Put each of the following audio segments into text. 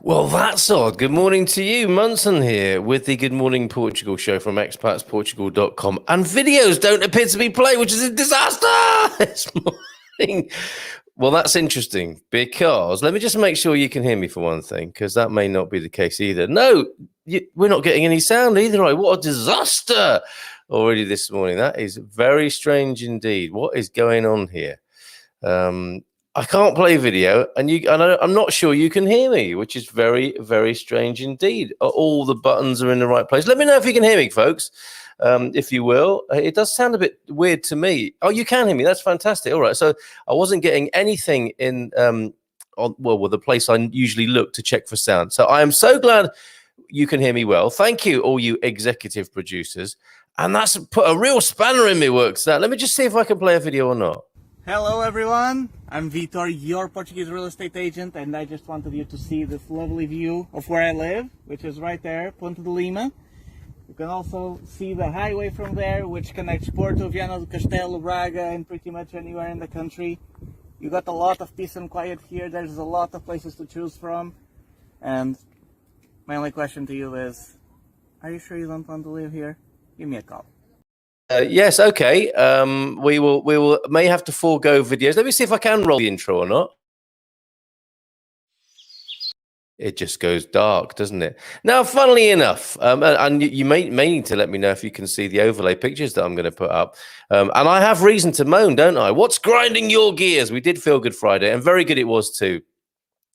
Well, that's odd. Good morning to you. Munson here with the Good Morning Portugal show from expatsportugal.com. And videos don't appear to be playing, which is a disaster this morning. Well, that's interesting because let me just make sure you can hear me for one thing, because that may not be the case either. No, we're not getting any sound either. Right? What a disaster already this morning. That is very strange indeed. What is going on here? I can't play video, and I'm not sure you can hear me, which is very, very strange indeed. All the buttons are in the right place. Let me know if you can hear me, folks, if you will. It does sound a bit weird to me. Oh, you can hear me. That's fantastic. All right. So I wasn't getting anything in the place I usually look to check for sound. So I am so glad you can hear me well. Thank you, all you executive producers. And that's put a real spanner in my works. That. Let me just see if I can play a video or not. Hello everyone, I'm Vitor, your Portuguese real estate agent, and I just wanted you to see this lovely view of where I live, which is right there, Ponte de Lima. You can also see the highway from there, which connects Porto, Viana do Castelo, Braga, and pretty much anywhere in the country. You got a lot of peace and quiet here. There's a lot of places to choose from, and my only question to you is, are you sure you don't want to live here? Give me a call. Yes, okay. We may have to forego videos. Let me see if I can roll the intro or not. It just goes dark, doesn't it? Now, funnily enough, and you may need to let me know if you can see the overlay pictures that I'm going to put up. And I have reason to moan, don't I? What's grinding your gears? We did Feel Good Friday, and very good it was too.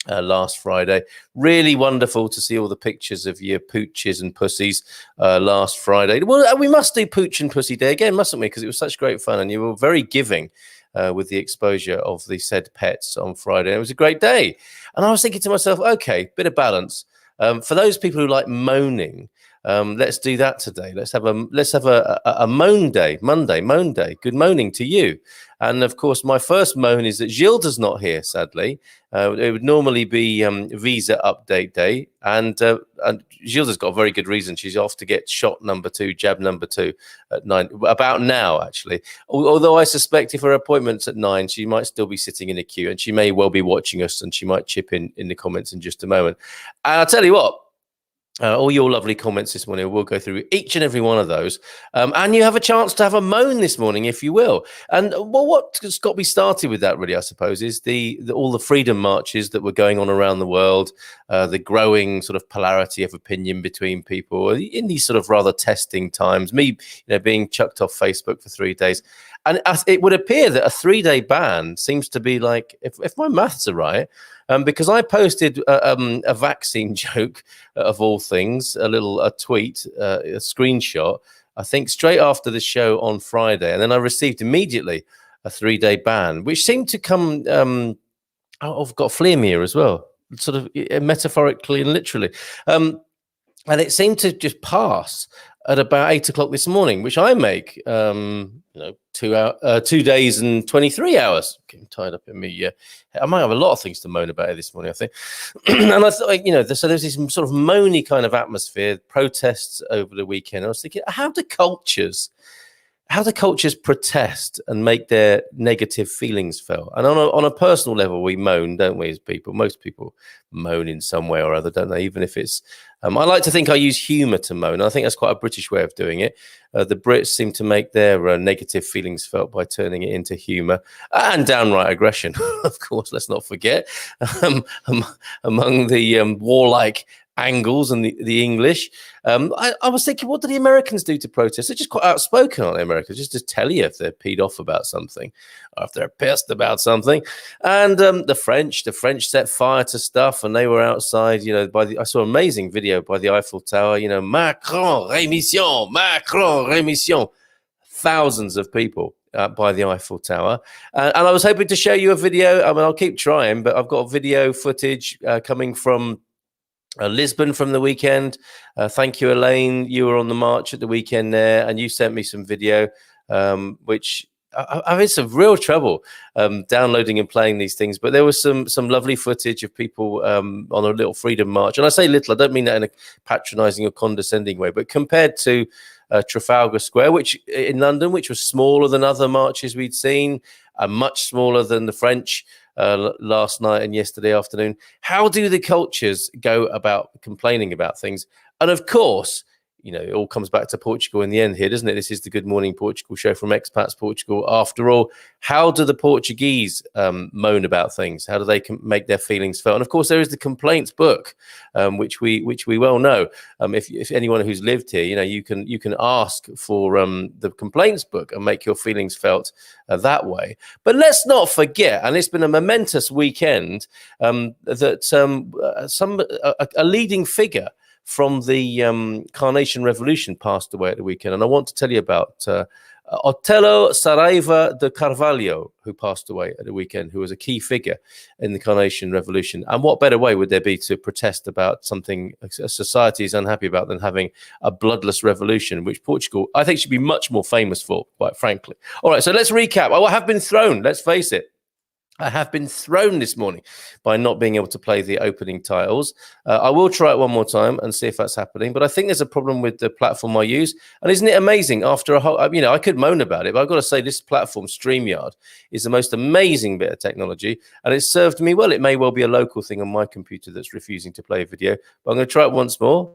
Last Friday, really wonderful to see all the pictures of your pooches and pussies last Friday. Well, we must do Pooch and Pussy Day again, mustn't we? Because it was such great fun, and you were very giving with the exposure of the said pets on Friday. It was a great day, and I was thinking to myself, okay, bit of balance for those people who like moaning. Let's do that today. Let's have a moan day, Monday, moan day. Good morning to you. And of course, my first moan is that Gilda's not here, sadly. It would normally be visa update day. And Gilda's got a very good reason. She's off to get shot number 2, jab number 2 at 9, about now, actually. Although I suspect if her appointment's at 9, she might still be sitting in a queue, and she may well be watching us, and she might chip in the comments in just a moment. And I'll tell you what, all your lovely comments this morning, we'll go through each and every one of those. And you have a chance to have a moan this morning, if you will. And well, what's got me started with that, really, I suppose, is all the freedom marches that were going on around the world, the growing sort of polarity of opinion between people in these sort of rather testing times. Me, being chucked off Facebook for 3 days. And it would appear that a 3-day ban seems to be like, if my maths are right, because I posted a vaccine joke of all things, a tweet, a screenshot, I think straight after the show on Friday. And then I received immediately a 3-day ban, which seemed to come, I've got phlegmia as well, sort of metaphorically and literally. And it seemed to just pass at about 8 o'clock this morning, which I make, 2 days and 23 hours. Getting tied up in me. I might have a lot of things to moan about this morning, I think. And I thought, so there's this sort of moany kind of atmosphere, protests over the weekend. I was thinking, how do cultures protest and make their negative feelings felt? And on a personal level, we moan, don't we, as people? Most people moan in some way or other, don't they? Even if it's, I like to think I use humor to moan. I think that's quite a British way of doing it. The Brits seem to make their negative feelings felt by turning it into humor and downright aggression. Of course, let's not forget, among the warlike angles and the English. I was thinking, what do the Americans do to protest? They're just quite outspoken, aren't they, Americans? Just to tell you if they're peed off about something, or if they're pissed about something. And the French set fire to stuff, and they were outside, I saw an amazing video by the Eiffel Tower, Macron, rémission. Thousands of people by the Eiffel Tower. And I was hoping to show you a video. I mean, I'll keep trying, but I've got video footage coming from Lisbon from the weekend. Thank you, Elaine. You were on the march at the weekend there, and you sent me some video, which I've had some real trouble downloading and playing these things. But there was some lovely footage of people on a little freedom march. And I say little, I don't mean that in a patronizing or condescending way, but compared to Trafalgar Square, which in London, which was smaller than other marches we'd seen, much smaller than the French last night and yesterday afternoon. How do the cultures go about complaining about things? And of course, you know, it all comes back to Portugal in the end here, doesn't it? This is the Good Morning Portugal show from Expats Portugal. After all, how do the Portuguese moan about things? How do they make their feelings felt? And of course, there is the complaints book, which we well know. If anyone who's lived here, you know, you can ask for the complaints book and make your feelings felt that way. But let's not forget, and it's been a momentous weekend, that a leading figure from the Carnation Revolution passed away at the weekend. And I want to tell you about Otelo Saraiva de Carvalho, who passed away at the weekend, who was a key figure in the Carnation Revolution. And what better way would there be to protest about something a society is unhappy about than having a bloodless revolution, which Portugal, I think, should be much more famous for, quite frankly. All right, so let's recap. I have been thrown, let's face it. I have been thrown this morning by not being able to play the opening titles. I will try it one more time and see if that's happening. But I think there's a problem with the platform I use. And isn't it amazing? After a whole, you know, I could moan about it, but I've got to say this platform, StreamYard, is the most amazing bit of technology. And it's served me well. It may well be a local thing on my computer that's refusing to play a video. But I'm going to try it once more.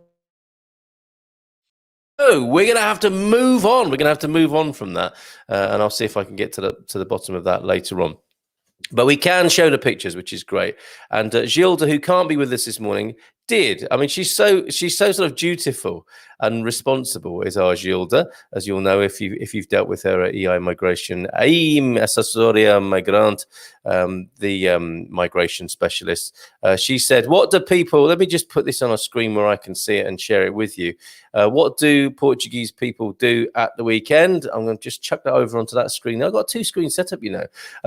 Oh, we're going to have to move on. We're going to have to move on from that. And I'll see if I can get to the bottom of that later on. But we can show the pictures, which is great. And Gilda, who can't be with us this morning, did. I mean, she's so sort of dutiful and responsible, is our Gilda, as you'll know if you've dealt with her at EI Migration, AIM Assessoria Migrant, the migration specialist. She said, "What do people?" Let me just put this on a screen where I can see it and share it with you. What do Portuguese people do at the weekend? I'm going to just chuck that over onto that screen. I've got two screens set up, you know.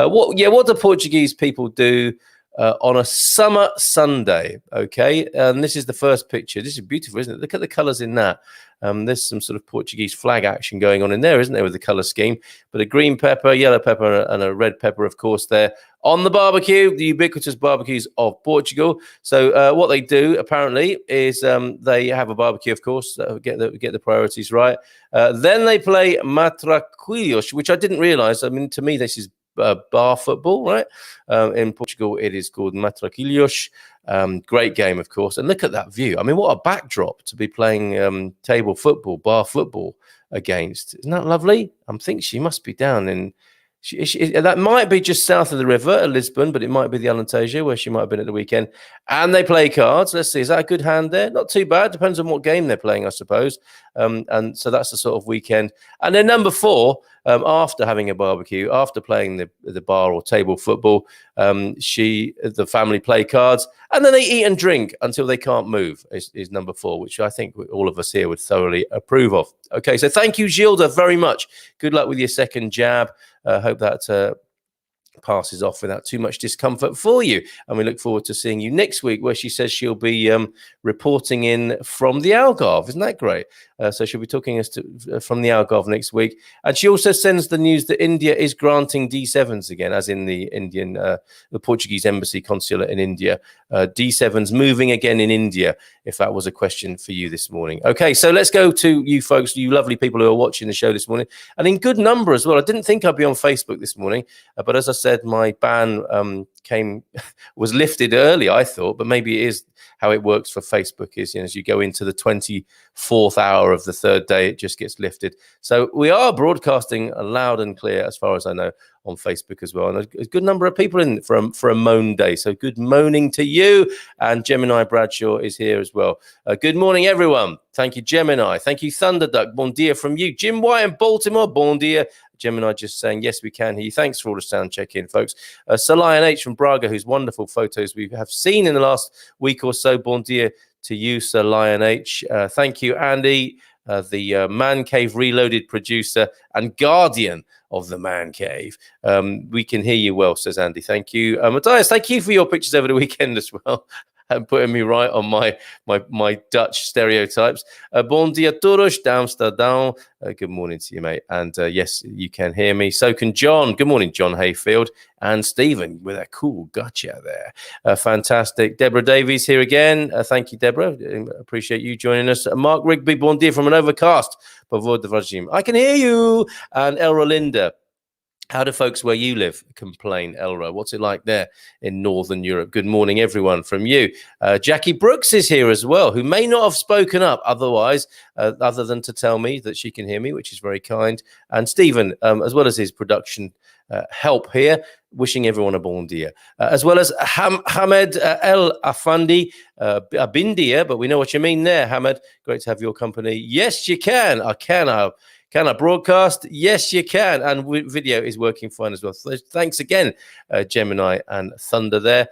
What do Portuguese people do on a summer Sunday? Okay, and this is the first picture. This is beautiful, isn't it? Look at the colours in that. There's some sort of Portuguese flag action going on in there, isn't there, with the colour scheme? But a green pepper, yellow pepper, and a red pepper, of course, there on the barbecue, the ubiquitous barbecues of Portugal. So what they do, apparently, is they have a barbecue, of course, get the priorities right. Then they play matraquilhos, which I didn't realise. I mean, to me, this is bar football, right? In Portugal, it is called matraquilhos. Great game, of course. And look at that view. I mean, what a backdrop to be playing table football, bar football against. Isn't that lovely? I think she must be down in... that might be just south of the river at Lisbon, but it might be the Alentejo where she might have been at the weekend. And they play cards. Let's see. Is that a good hand there? Not too bad. Depends on what game they're playing, I suppose. And so that's the sort of weekend. And then number 4, after having a barbecue, after playing the bar or table football, the family play cards, and then they eat and drink until they can't move is number 4, which I think all of us here would thoroughly approve of. Okay, so thank you, Gilda, very much. Good luck with your second jab. Hope that passes off without too much discomfort for you. And we look forward to seeing you next week, where she says she'll be reporting in from the Algarve. Isn't that great? So she'll be talking us from the Algarve next week. And she also sends the news that India is granting D7s again, as in the Portuguese embassy consulate in India. D7s moving again in India, if that was a question for you this morning. Okay, so let's go to you folks, you lovely people who are watching the show this morning, and in good number as well. I didn't think I'd be on Facebook this morning, but as I said, my ban was lifted early, I thought, but maybe it is how it works for Facebook is, you know, as you go into the 24th hour of the third day, it just gets lifted. So we are broadcasting loud and clear, as far as I know, on Facebook as well. And a good number of people in for a moan day. So good moaning to you. And Gemini Bradshaw is here as well. Good morning, everyone. Thank you, Gemini. Thank you, Thunderduck. Bon dia from you. Jim White in Baltimore. Bon dia. Gemini just saying, yes, we can hear you. Thanks for all the sound check-in, folks. Sir Lion H from Braga, whose wonderful photos we have seen in the last week or so. Bon dia to you, Sir Lion H. Thank you, Andy, the Man Cave Reloaded producer and guardian of the Man Cave. We can hear you well, says Andy. Thank you. Matthias, thank you for your pictures over the weekend as well. And putting me right on my Dutch stereotypes. Bon dia todos, Amsterdam. Good morning to you, mate. And yes, you can hear me. So can John. Good morning, John Hayfield. And Stephen with a cool gotcha there. Fantastic. Deborah Davies here again. Thank you, Deborah. Appreciate you joining us. Mark Rigby, bon dia from an overcast. I can hear you. And El Rolinda. How do folks where you live complain, Elra? What's it like there in Northern Europe? Good morning, everyone, from you. Jackie Brooks is here as well, who may not have spoken up otherwise, other than to tell me that she can hear me, which is very kind. And Stephen, as well as his production help here, wishing everyone a bon dia. As well as Hamed El Afandi, Abindia, but we know what you mean there, Hamed. Great to have your company. Yes, you can. I can. Can I broadcast? Yes, you can. And video is working fine as well. So thanks again, Gemini and Thunder there.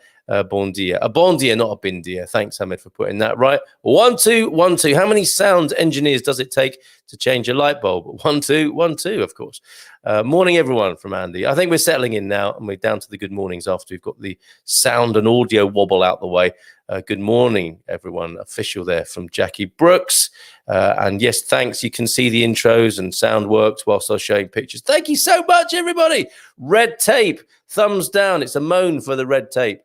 Bon dia. A bon dia, not a bin dia. Thanks, Hamid, for putting that right. 1 2 1 2. How many sound engineers does it take to change a light bulb? 1 2 1 2, of course. Morning, everyone, from Andy. I think we're settling in now, and we're down to the good mornings after we've got the sound and audio wobble out the way. Good morning, everyone. Official there from Jackie Brooks. And yes, thanks. You can see the intros and sound works whilst I was showing pictures. Thank you so much, everybody. Red tape, thumbs down. It's a moan for the red tape,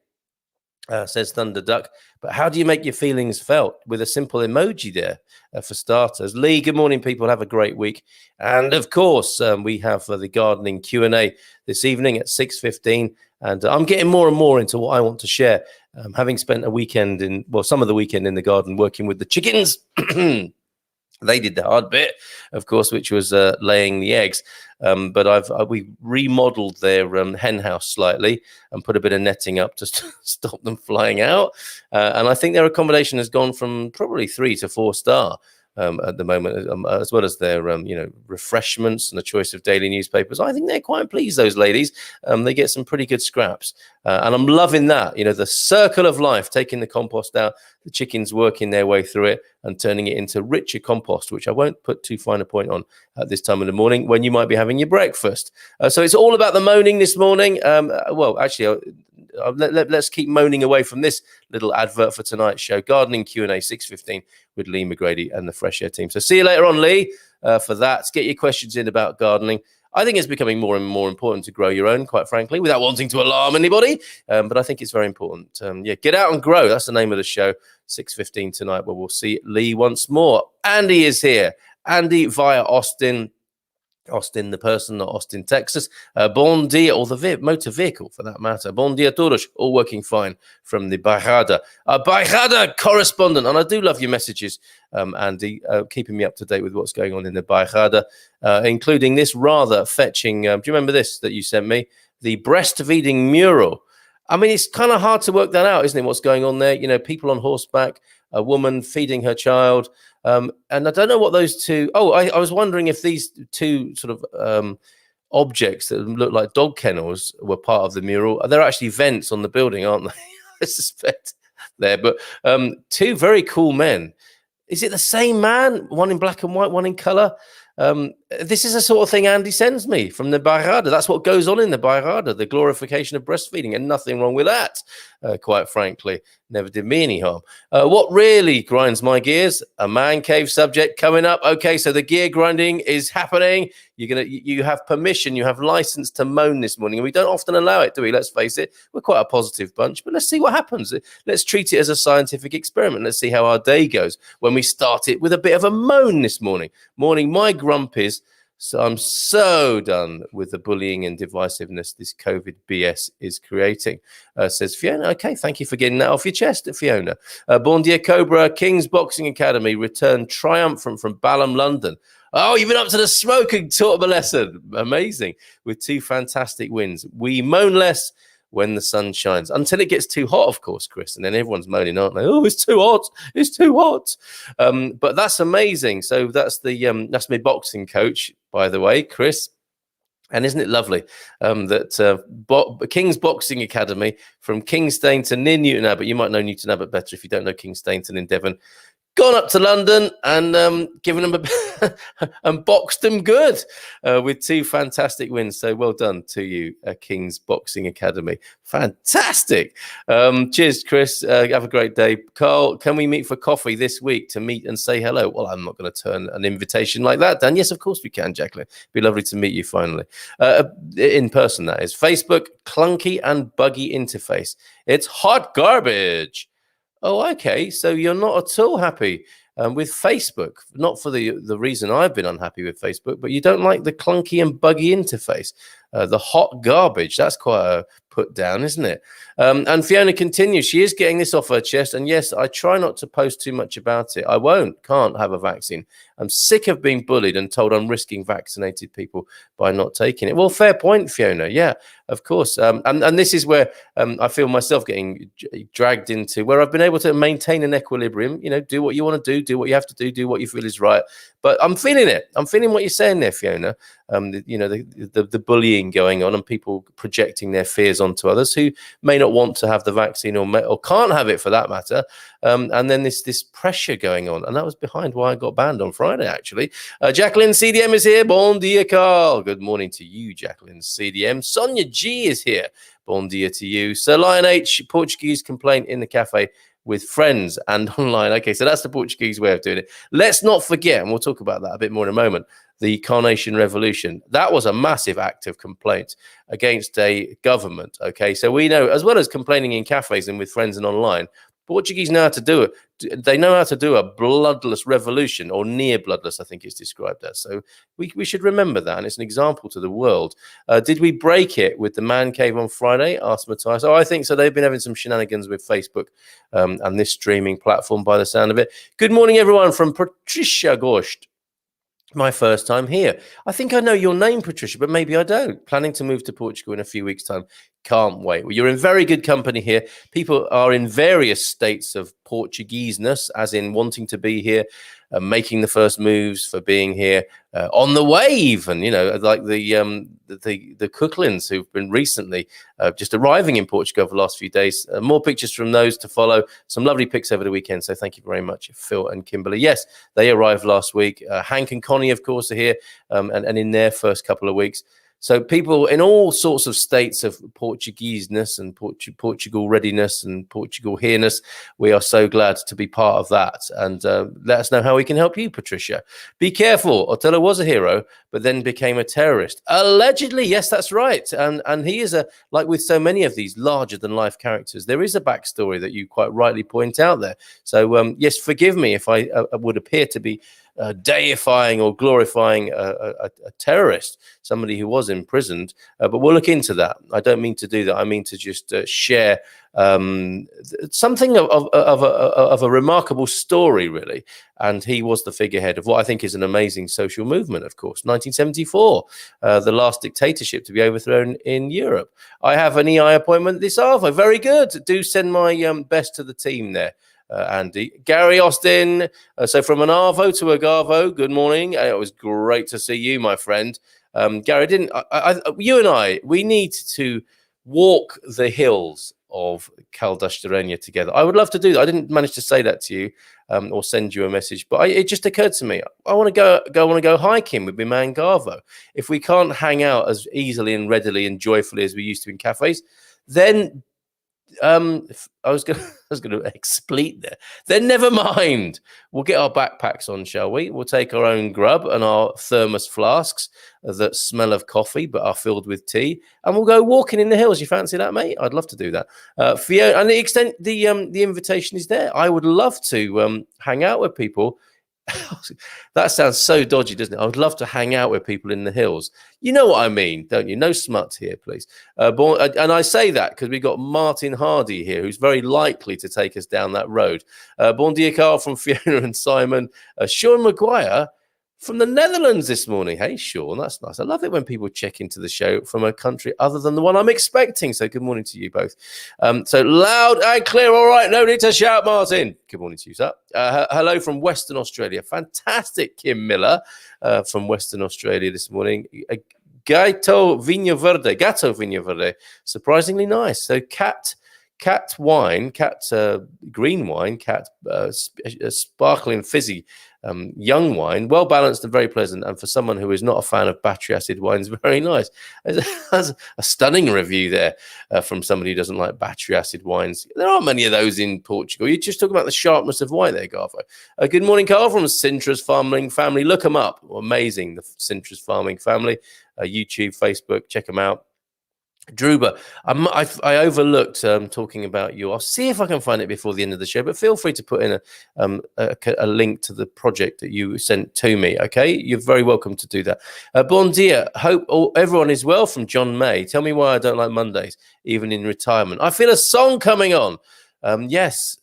says Thunder Duck. But how do you make your feelings felt? With a simple emoji there, for starters. Lee, good morning, people. Have a great week. And of course, we have the gardening Q&A this evening at 6:15. And I'm getting more and more into what I want to share. Having spent a weekend some of the weekend in the garden working with the chickens. They did the hard bit, of course, which was laying the eggs. But we remodeled their hen house slightly and put a bit of netting up to stop them flying out. And I think their accommodation has gone from probably 3 to 4 star. At the moment, as well as their refreshments and a choice of daily newspapers. I think they're quite pleased, those ladies. They get some pretty good scraps, and I'm loving that. The circle of life, taking the compost out, the chickens working their way through it and turning it into richer compost, which I won't put too fine a point on at this time of the morning when you might be having your breakfast. So it's all about the moaning this morning. Well, actually, let's keep moaning away from this little advert for tonight's show. Gardening Q&A 6:15 with Lee McGrady and the Fresh Air team. So see you later on, Lee, for that. Get your questions in about gardening. I think it's becoming more and more important to grow your own, quite frankly, without wanting to alarm anybody. But I think it's very important. Get out and grow. That's the name of the show. 6:15 tonight, where we'll see Lee once more. Andy is here. Andy via Austin, the person, not Austin, Texas. Bon dia, or the motor vehicle for that matter. Bon dia todos, all working fine from the Bairrada. Bairrada correspondent, and I do love your messages, Andy, keeping me up to date with what's going on in the Bairrada, including this rather fetching, do you remember this that you sent me? The breastfeeding mural. I mean, it's kind of hard to work that out, isn't it, what's going on there? People on horseback, a woman feeding her child. And I don't know what those two... Oh, I was wondering if these two sort of objects that look like dog kennels were part of the mural. They're actually vents on the building, aren't they? I suspect there. But two very cool men. Is it the same man? One in black and white, one in colour? This is the sort of thing Andy sends me from the Bairrada. That's what goes on in the Bairrada, the glorification of breastfeeding, and nothing wrong with that, quite frankly. Never did me any harm. What really grinds my gears? A man cave subject coming up. Okay, so the gear grinding is happening. You have permission, you have license to moan this morning, and we don't often allow it, do we? Let's face it. We're quite a positive bunch, but let's see what happens. Let's treat it as a scientific experiment. Let's see how our day goes when we start it with a bit of a moan this morning. Morning, my grump is... So I'm so done with the bullying and divisiveness this COVID BS is creating, says Fiona. Okay, thank you for getting that off your chest, Fiona. Bon dia Cobra, King's Boxing Academy returned triumphant from Balham, London. Oh, you've been up to the smoke and taught them a lesson. Amazing. With 2 fantastic wins. We moan less when the sun shines, until it gets too hot, of course, Chris, and then everyone's moaning, aren't they? Oh, it's too hot, it's too hot. But that's amazing. So that's my boxing coach, by the way, Chris. And isn't it lovely that King's Boxing Academy from King's Stainton near Newton Abbot, you might know Newton Abbot better if you don't know King's Stainton in Devon, gone up to London and given them and boxed them good with 2 fantastic wins. So well done to you, King's Boxing Academy. Fantastic. Cheers, Chris. Have a great day. Carl, can we meet for coffee this week to meet and say hello? Well, I'm not going to turn an invitation like that down. Yes, of course we can, Jacqueline. It'd be lovely to meet you finally. In person, that is. Facebook, clunky and buggy interface. It's hot garbage. Oh, okay. So you're not at all happy with Facebook. Not for the reason I've been unhappy with Facebook, but you don't like the clunky and buggy interface. The hot garbage, that's quite a put down, isn't it? And Fiona continues, she is getting this off her chest. And yes, I try not to post too much about it. I can't have a vaccine. I'm sick of being bullied and told I'm risking vaccinated people by not taking it. Well, fair point, Fiona. Yeah, of course. And this is where I feel myself getting dragged into where I've been able to maintain an equilibrium, do what you want to do what you have to do what you feel is right. But I'm feeling it. I'm feeling what you're saying there, Fiona. The bullying going on and people projecting their fears onto others who may not want to have the vaccine or can't have it for that matter. And then this pressure going on. And that was behind why I got banned on Friday, actually. Jacqueline CDM is here. Bon dia, Carl. Good morning to you, Jacqueline CDM. Sonia G is here. Bon dia to you. Sir Lion H, Portuguese complaint in the cafe with friends and online. Okay, so that's the Portuguese way of doing it. Let's not forget, and we'll talk about that a bit more in a moment, the Carnation Revolution. That was a massive act of complaint against a government. Okay, so we know, as well as complaining in cafes and with friends and online, Portuguese know how to do it. They know how to do a bloodless revolution, or near bloodless, I think it's described as. So we should remember that, and it's an example to the world. Did we break it with the man cave on Friday? Asked Matthias. Oh, I think so. They've been having some shenanigans with Facebook and this streaming platform by the sound of it. Good morning, everyone, from Patricia Gorst. My first time here. I think I know your name, Patricia, but maybe I don't. Planning to move to Portugal in a few weeks' time. Can't wait. Well, you're in very good company here. People are in various states of Portugueseness, as in wanting to be here, making the first moves for being here, on the way even, like the Cooklins who've been recently just arriving in Portugal over the last few days. More pictures from those to follow. Some lovely pics over the weekend. So thank you very much, Phil and Kimberly. Yes, they arrived last week. Hank and Connie, of course, are here and in their first couple of weeks. So people in all sorts of states of Portugueseness and Portugal readiness and Portugal here-ness, we are so glad to be part of that. And let us know how we can help you, Patricia. Be careful. Otello was a hero, but then became a terrorist. Allegedly, yes, that's right. And he is like with so many of these larger-than-life characters, there is a backstory that you quite rightly point out there. So, yes, forgive me if I would appear to be deifying or glorifying a terrorist, somebody who was imprisoned, but we'll look into that. I don't mean to do that. I mean to just share something of a remarkable story, really. And he was the figurehead of what I think is an amazing social movement, of course. 1974, the last dictatorship to be overthrown in Europe. I have an EI appointment this afternoon. Very good. Do send my best to the team there. Andy. Gary Austin, so from an Arvo to a Garvo, good morning. It was great to see you, my friend. Gary, you and I, we need to walk the hills of Caldasterenia together. I would love to do that. I didn't manage to say that to you or send you a message, but it just occurred to me. I want to go hiking with my man Garvo. If we can't hang out as easily and readily and joyfully as we used to in cafes, then I was going to explete there. Then never mind. We'll get our backpacks on, shall we? We'll take our own grub and our thermos flasks that smell of coffee but are filled with tea, and we'll go walking in the hills. You fancy that, mate? I'd love to do that. Fiona, and the invitation is there. I would love to hang out with people. That sounds so dodgy, doesn't it? I would love to hang out with people in the hills. You know what I mean, don't you? No smut here, please. And I say that because we've got Martin Hardy here, who's very likely to take us down that road. Bon dia, Carl, from Fiona and Simon. Sean Maguire from the Netherlands this morning. Hey, Sean, that's nice. I love it when people check into the show from a country other than the one I'm expecting. So good morning to you both. So loud and clear. All right, no need to shout, Martin. Good morning to you, sir. Hello from Western Australia. Fantastic, Kim Miller from Western Australia this morning. Gato Vinho Verde. Surprisingly nice. So cat green wine, sparkling fizzy young wine, well balanced and very pleasant. And for someone who is not a fan of battery acid wines, very nice. There's a stunning review there from somebody who doesn't like battery acid wines. There aren't many of those in Portugal. You're just talking about the sharpness of wine there, Garvo. Good morning, Carl, from Sintra's Farming Family. Look them up. Amazing, the Sintra's Farming Family. YouTube, Facebook, check them out. Druba, I overlooked talking about you. I'll see if I can find it before the end of the show, but feel free to put in a link to the project that you sent to me. Okay, you're very welcome to do that. Bon dia, hope everyone is well from John May. Tell me why I don't like Mondays, even in retirement. I feel a song coming on. Yes,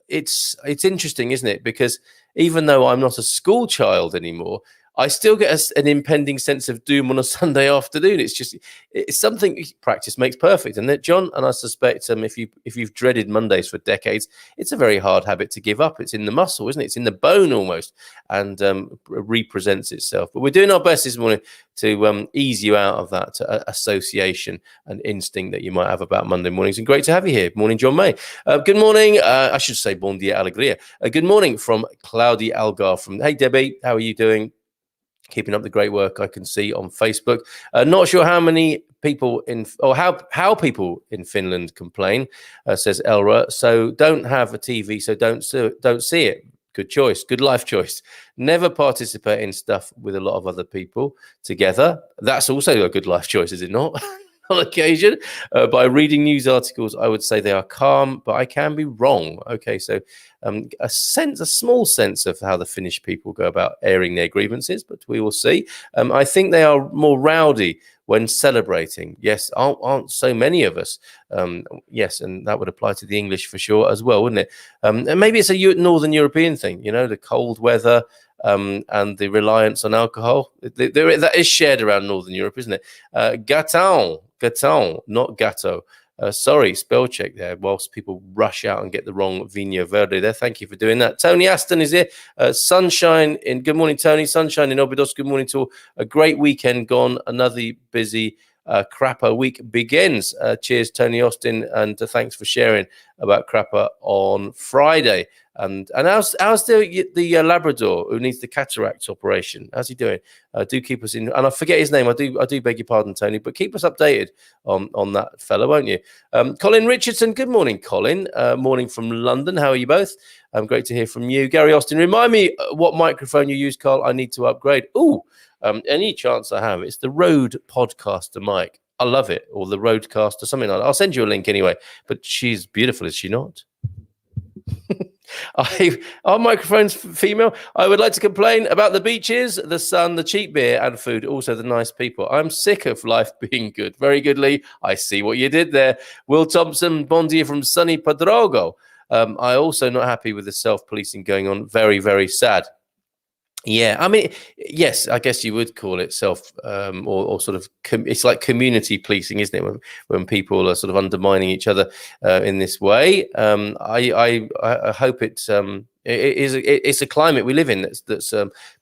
it's interesting, isn't it? Because even though I'm not a school child anymore, I still get an impending sense of doom on a Sunday afternoon. It's something. Practice makes perfect, isn't it, John? And I suspect if you've dreaded Mondays for decades, it's a very hard habit to give up. It's in the muscle, isn't it? It's in the bone almost, and represents itself. But we're doing our best this morning to ease you out of that association and instinct that you might have about Monday mornings. And great to have you here. Morning, John May. Good morning. I should say bon dia alegria. Good morning from Cloudy Algar. Hey, Debbie, how are you doing? Keeping up the great work I can see on Facebook. Not sure how many people how people in Finland complain, says Elra. So don't have a TV, so don't see it. Good choice, good life choice. Never participate in stuff with a lot of other people together. That's also a good life choice, is it not? On occasion, by reading news articles, I would say they are calm, but I can be wrong. Okay, so a small sense of how the Finnish people go about airing their grievances, but we will see. I think they are more rowdy when celebrating. Yes, aren't so many of us. Yes, and that would apply to the English for sure as well, wouldn't it? And maybe it's a Northern European thing, the cold weather. And the reliance on alcohol that is shared around Northern Europe, isn't it? Gaton, not gatto. Sorry, spell check there. Whilst people rush out and get the wrong Vinho Verde there. Thank you for doing that. Tony Aston is here. Good morning, Tony. Sunshine in Obidos. Good morning to all. A great weekend gone. Another busy Crapper week begins. Cheers, Tony Austin, and thanks for sharing about Crapper on Friday. And how's the Labrador who needs the cataract operation? How's he doing? Do keep us in, and I forget his name. I do beg your pardon, Tony, but keep us updated on that fella, won't you? Colin Richardson. Good morning, Colin. Morning from London. How are you both? Great to hear from you, Gary Austin. Remind me what microphone you use, Carl. I need to upgrade. Any chance I have, it's the Rode Podcaster mic. I love it, or the Rodecaster, something like that. I'll send you a link anyway. But she's beautiful, is she not? Our microphone's female. I would like to complain about the beaches, the sun, the cheap beer and food, also the nice people. I'm sick of life being good. Very good, Lee. I see what you did there. Will Thompson, bon dia from sunny Pedrogo. I also not happy with the self-policing going on. Very, very sad. Yeah, I mean, yes, I guess you would call it self or sort of it's like community policing, isn't it? When people are sort of undermining each other in this way. I hope it's a climate we live in that's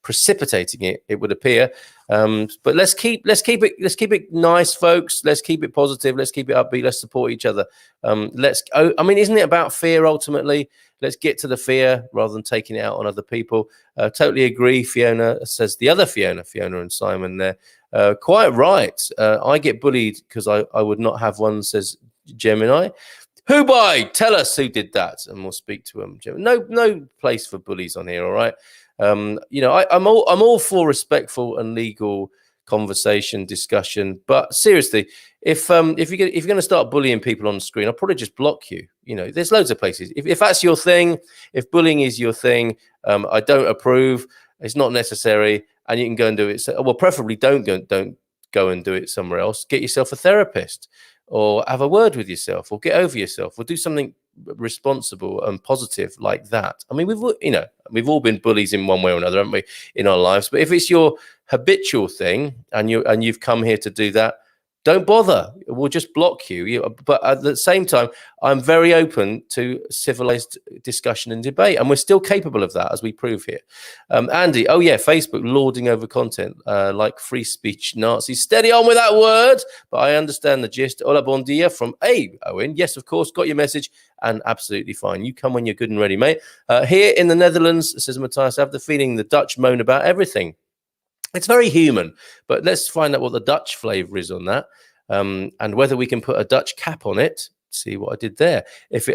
precipitating it. It would appear. But let's keep it nice, folks. Let's keep it positive. Let's keep it upbeat. Let's support each other. Isn't it about fear ultimately? Let's get to the fear rather than taking it out on other people. Totally agree. Fiona says, the other Fiona and Simon there. Quite right. I get bullied because I would not have one, says Gemini. Who by? Tell us who did that, and we'll speak to him. No place for bullies on here. All right. I'm all for respectful and legal conversation, discussion. But seriously, if you're going to start bullying people on the screen, I'll probably just block you. There's loads of places. If that's your thing, if bullying is your thing, I don't approve. It's not necessary, and you can go and do it. Well, preferably don't go and do it somewhere else. Get yourself a therapist, or have a word with yourself, or get over yourself, or do something responsible and positive like that. I mean, we've all been bullies in one way or another, haven't we, in our lives? But if it's your habitual thing and you've come here to do that, don't bother. We'll just block you. But at the same time, I'm very open to civilized discussion and debate, and we're still capable of that, as we prove here. Andy, oh yeah, Facebook lording over content like free speech Nazis. Steady on with that word, but I understand the gist. Hola, bon dia from Owen. Yes, of course, got your message, and absolutely fine. You come when you're good and ready, mate. Here in the Netherlands, says Matthias, I have the feeling the Dutch moan about everything. It's very human, but let's find out what the Dutch flavour is on that, and whether we can put a Dutch cap on it. see what I did there.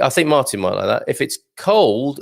I think Martin might like that. If it's cold,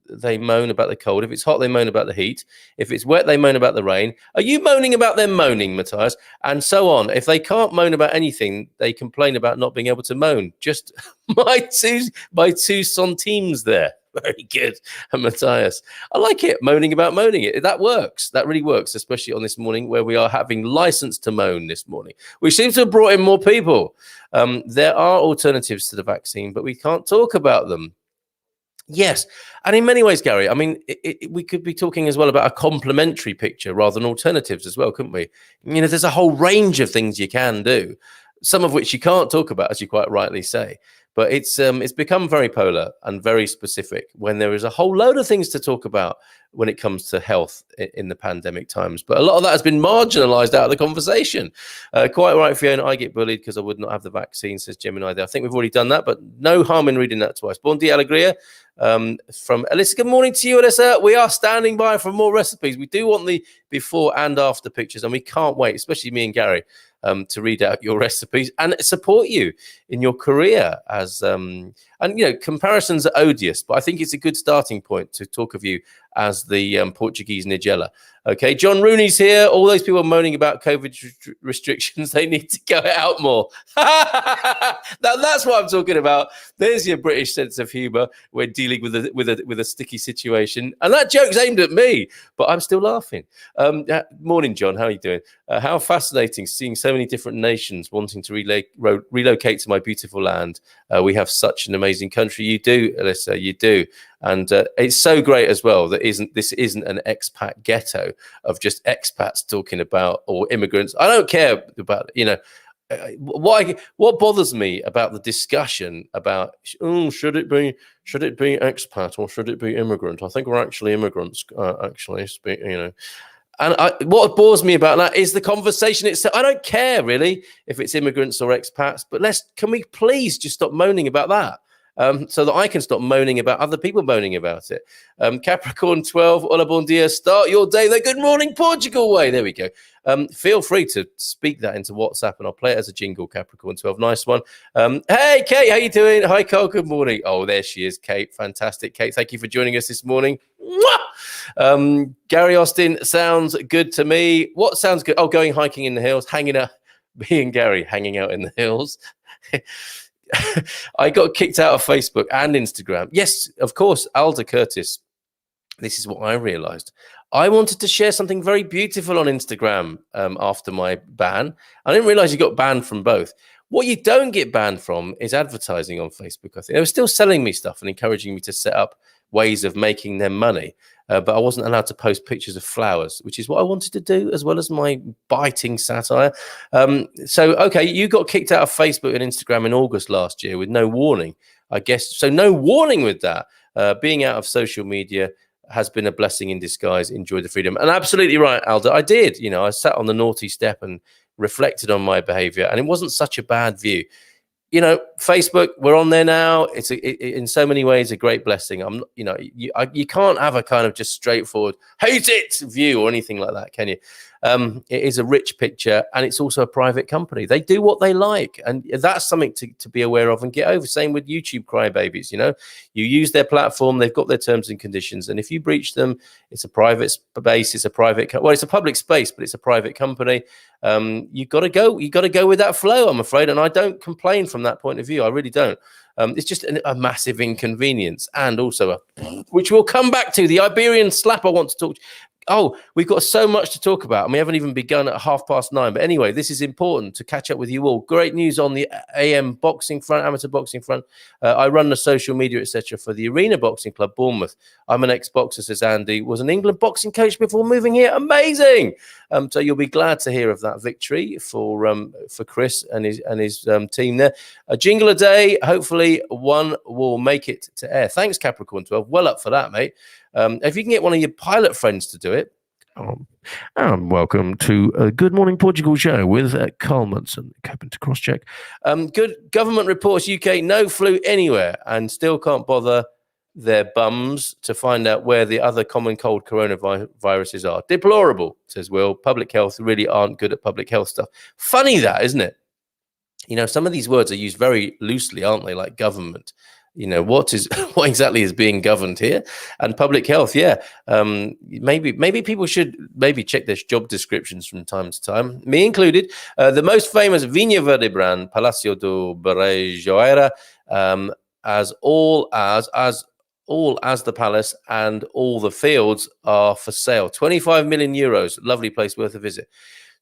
they moan about the cold. If it's hot, they moan about the heat. If it's wet, they moan about the rain. Are you moaning about them moaning, Matthias? And so on. If they can't moan about anything, they complain about not being able to moan. Just my two centimes there. Very good, Matthias. I like it. Moaning about moaning. That works. That really works, especially on this morning where we are having license to moan this morning, which seems to have brought in more people. There are alternatives to the vaccine, but we can't talk about them. Yes. And in many ways, Gary, I mean, we could be talking as well about a complementary picture rather than alternatives as well, couldn't we? You know, there's a whole range of things you can do, some of which you can't talk about, as you quite rightly say. But it's become very polar and very specific when there is a whole load of things to talk about when it comes to health in the pandemic times. But a lot of that has been marginalized out of the conversation. Quite right, Fiona. I get bullied because I would not have the vaccine, says Gemini there. I think we've already done that, but no harm in reading that twice. Bon dia, Alegria. From Alyssa, good morning to you, Alyssa. We are standing by for more recipes. We do want the before and after pictures, and we can't wait, especially me and Gary, to read out your recipes and support you in your career as and you know, comparisons are odious, but I think it's a good starting point to talk of you as the Portuguese Nigella. Okay, John Rooney's here. All those people moaning about COVID restrictions, they need to go out more. That's what I'm talking about. There's your British sense of humour. We're dealing with a sticky situation, and that joke's aimed at me, but I'm still laughing. Morning, John. How are you doing? How fascinating seeing so many different nations wanting to relocate to my beautiful land. We have such an amazing country. You do, Alyssa. You do. And it's so great as well that this isn't an expat ghetto of just expats talking about, or immigrants. I don't care about, you know, what bothers me about the discussion about should it be expat or should it be immigrant? I think we're actually immigrants, actually, you know. And what bores me about that is the conversation itself. I don't care really if it's immigrants or expats, but can we please just stop moaning about that? So that I can stop moaning about other people moaning about it. Capricorn 12, hola bon dia, start your day the good morning Portugal way. There we go. Feel free to speak that into WhatsApp and I'll play it as a jingle, Capricorn 12. Nice one. Hey, Kate, how you doing? Hi, Carl, good morning. Oh, there she is, Kate. Fantastic. Kate, thank you for joining us this morning. Gary Austin sounds good to me. What sounds good? Oh, going hiking in the hills, hanging out. Me and Gary hanging out in the hills. I got kicked out of Facebook and Instagram. Yes, of course, Alda Curtis. This is what I realized. I wanted to share something very beautiful on Instagram after my ban. I didn't realize you got banned from both. What you don't get banned from is advertising on Facebook. I think they were still selling me stuff and encouraging me to set up ways of making them money. But I wasn't allowed to post pictures of flowers, which is what I wanted to do, as well as my biting satire. So, okay, you got kicked out of Facebook and Instagram in August last year with no warning, I guess. So no warning with that. Being out of social media has been a blessing in disguise. Enjoy the freedom. And absolutely right, Alda. I did. You know, I sat on the naughty step and reflected on my behavior, and it wasn't such a bad view. You know, Facebook, we're on there now. It's in so many ways a great blessing. You can't have a kind of just straightforward hate it view or anything like that, can you? It is a rich picture, and it's also a private company. They do what they like, and that's something to be aware of and get over. Same with YouTube crybabies. You know, you use their platform, they've got their terms and conditions, and if you breach them, it's a private space. It's a it's a public space, but it's a private company. You got to go with that flow, I'm afraid, and I don't complain from that point of view. I really don't. It's just a massive inconvenience, and also which we'll come back to, the Iberian slap I want to talk to. Oh, we've got so much to talk about, and we haven't even begun at 9:30. But anyway, this is important to catch up with you all. Great news on the AM boxing front, amateur boxing front. I run the social media, etc., for the Arena Boxing Club, Bournemouth. I'm an ex-boxer, says Andy. Was an England boxing coach before moving here. Amazing. So you'll be glad to hear of that victory for Chris and his team there. A jingle a day. Hopefully, one will make it to air. Thanks, Capricorn 12. Well up for that, mate. If you can get one of your pilot friends to do it. Welcome to a Good Morning Portugal show with Carl Munson, Captain to Crosscheck. Good government reports UK no flew anywhere and still can't bother their bums to find out where the other common cold coronaviruses are. Deplorable, says Will. Public health really aren't good at public health stuff. Funny that, isn't it? You know, some of these words are used very loosely, aren't they? Like government. You know, what exactly is being governed here? And public health, yeah. Maybe people should maybe check their job descriptions from time to time, me included. The most famous Vinha Verde brand, Palacio do Brejoeira, as the palace and all the fields are for sale. 25 million euros, lovely place worth a visit.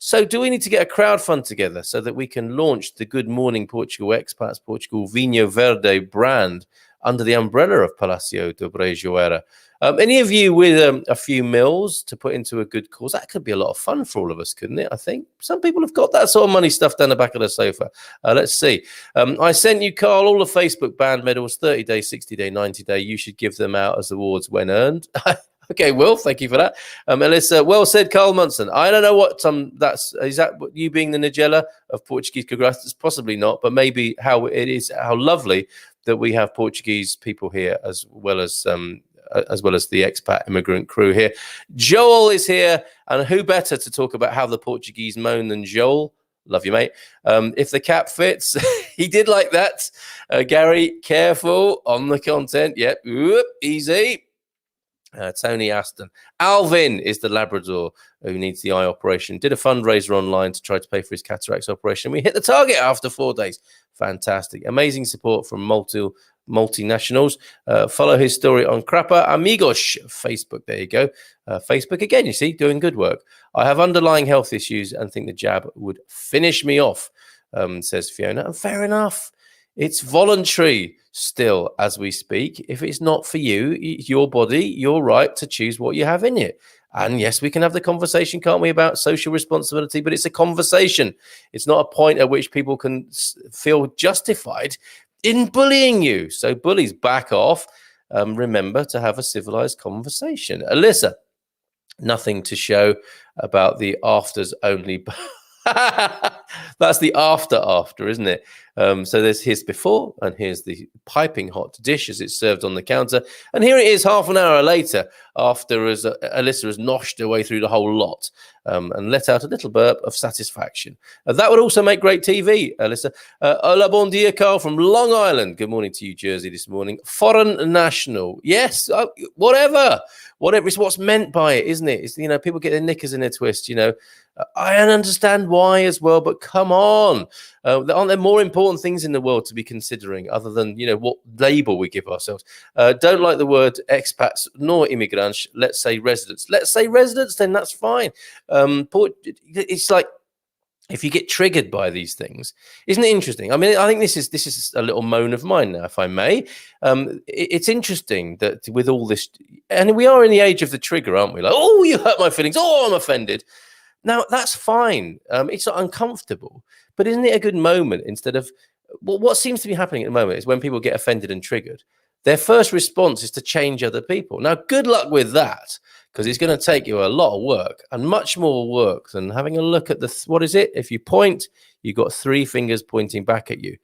So do we need to get a crowd fund together so that we can launch the Good Morning Portugal Expats Portugal Vinho Verde brand under the umbrella of Palacio de Brejoeira? Any of you with a few mils to put into a good cause? That could be a lot of fun for all of us, couldn't it? I think some people have got that sort of money stuffed down the back of the sofa. Let's see. I sent you, Carl, all the Facebook band medals, 30 day, 60 day, 90 day. You should give them out as awards when earned. Okay, Will, thank you for that. Melissa, well said, Carl Munson. I don't know what is that you being the Nigella of Portuguese congrats? It's possibly not, but maybe how lovely that we have Portuguese people here as well as the expat immigrant crew here. Joel is here, and who better to talk about how the Portuguese moan than Joel? Love you, mate. If the cap fits, he did like that. Gary, careful on the content. Yep, easy. Tony Aston. Alvin is the Labrador who needs the eye operation. Did a fundraiser online to try to pay for his cataracts operation. We hit the target after 4 days. Fantastic. Amazing support from multinationals. Follow his story on Crapa Amigos Facebook. There you go. Facebook again, you see, doing good work. I have underlying health issues and think the jab would finish me off, says Fiona. And fair enough. It's voluntary still as we speak. If it's not for you, it's your body, your right to choose what you have in it. And yes, we can have the conversation, can't we, about social responsibility, but it's a conversation. It's not a point at which people can feel justified in bullying you. So bullies, back off. Remember to have a civilized conversation. Alyssa, nothing to show about the afters only. That's the after, isn't it? So there's here's before, and here's the piping hot dish as it's served on the counter. And here it is half an hour later after Alyssa has noshed her way through the whole lot and let out a little burp of satisfaction. That would also make great TV, Alyssa. Hola, bon dia, Carl from Long Island. Good morning to you, Jersey, this morning. Foreign national. Yes, whatever. It's what's meant by it, isn't it? It's, you know, people get their knickers in a twist, you know. I understand why as well, but come on. Aren't there more important things in the world to be considering other than, you know, what label we give ourselves? Don't like the word expats nor immigrants. Let's say residents. Let's say residents, then that's fine. It's like, if you get triggered by these things, isn't it interesting? I mean, I think this is a little moan of mine now, if I may. It's interesting that with all this, and we are in the age of the trigger, aren't we? Like, oh, you hurt my feelings. Oh, I'm offended. Now, that's fine. It's not uncomfortable. But isn't it a good moment instead of what seems to be happening at the moment is when people get offended and triggered, their first response is to change other people. Now, good luck with that, because it's going to take you a lot of work and much more work than having a look at what is it? If you point, you've got 3 fingers pointing back at you.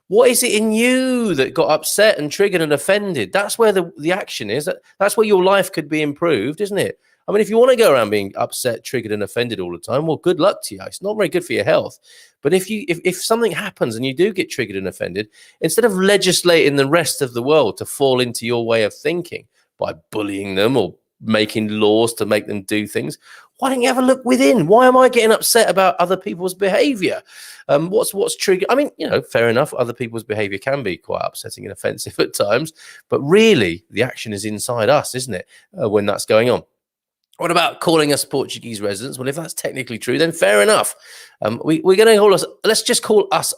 What is it in you that got upset and triggered and offended? That's where the action is. That's where your life could be improved, isn't it? I mean, if you want to go around being upset, triggered, and offended all the time, well, good luck to you. It's not very good for your health. But if something happens and you do get triggered and offended, instead of legislating the rest of the world to fall into your way of thinking by bullying them or making laws to make them do things, why don't you have a look within? Why am I getting upset about other people's behavior? What's trigger? I mean, you know, fair enough. Other people's behavior can be quite upsetting and offensive at times, but really the action is inside us, isn't it? When that's going on. What about calling us Portuguese residents? Well, if that's technically true, then fair enough. We're going to call us, let's just call us,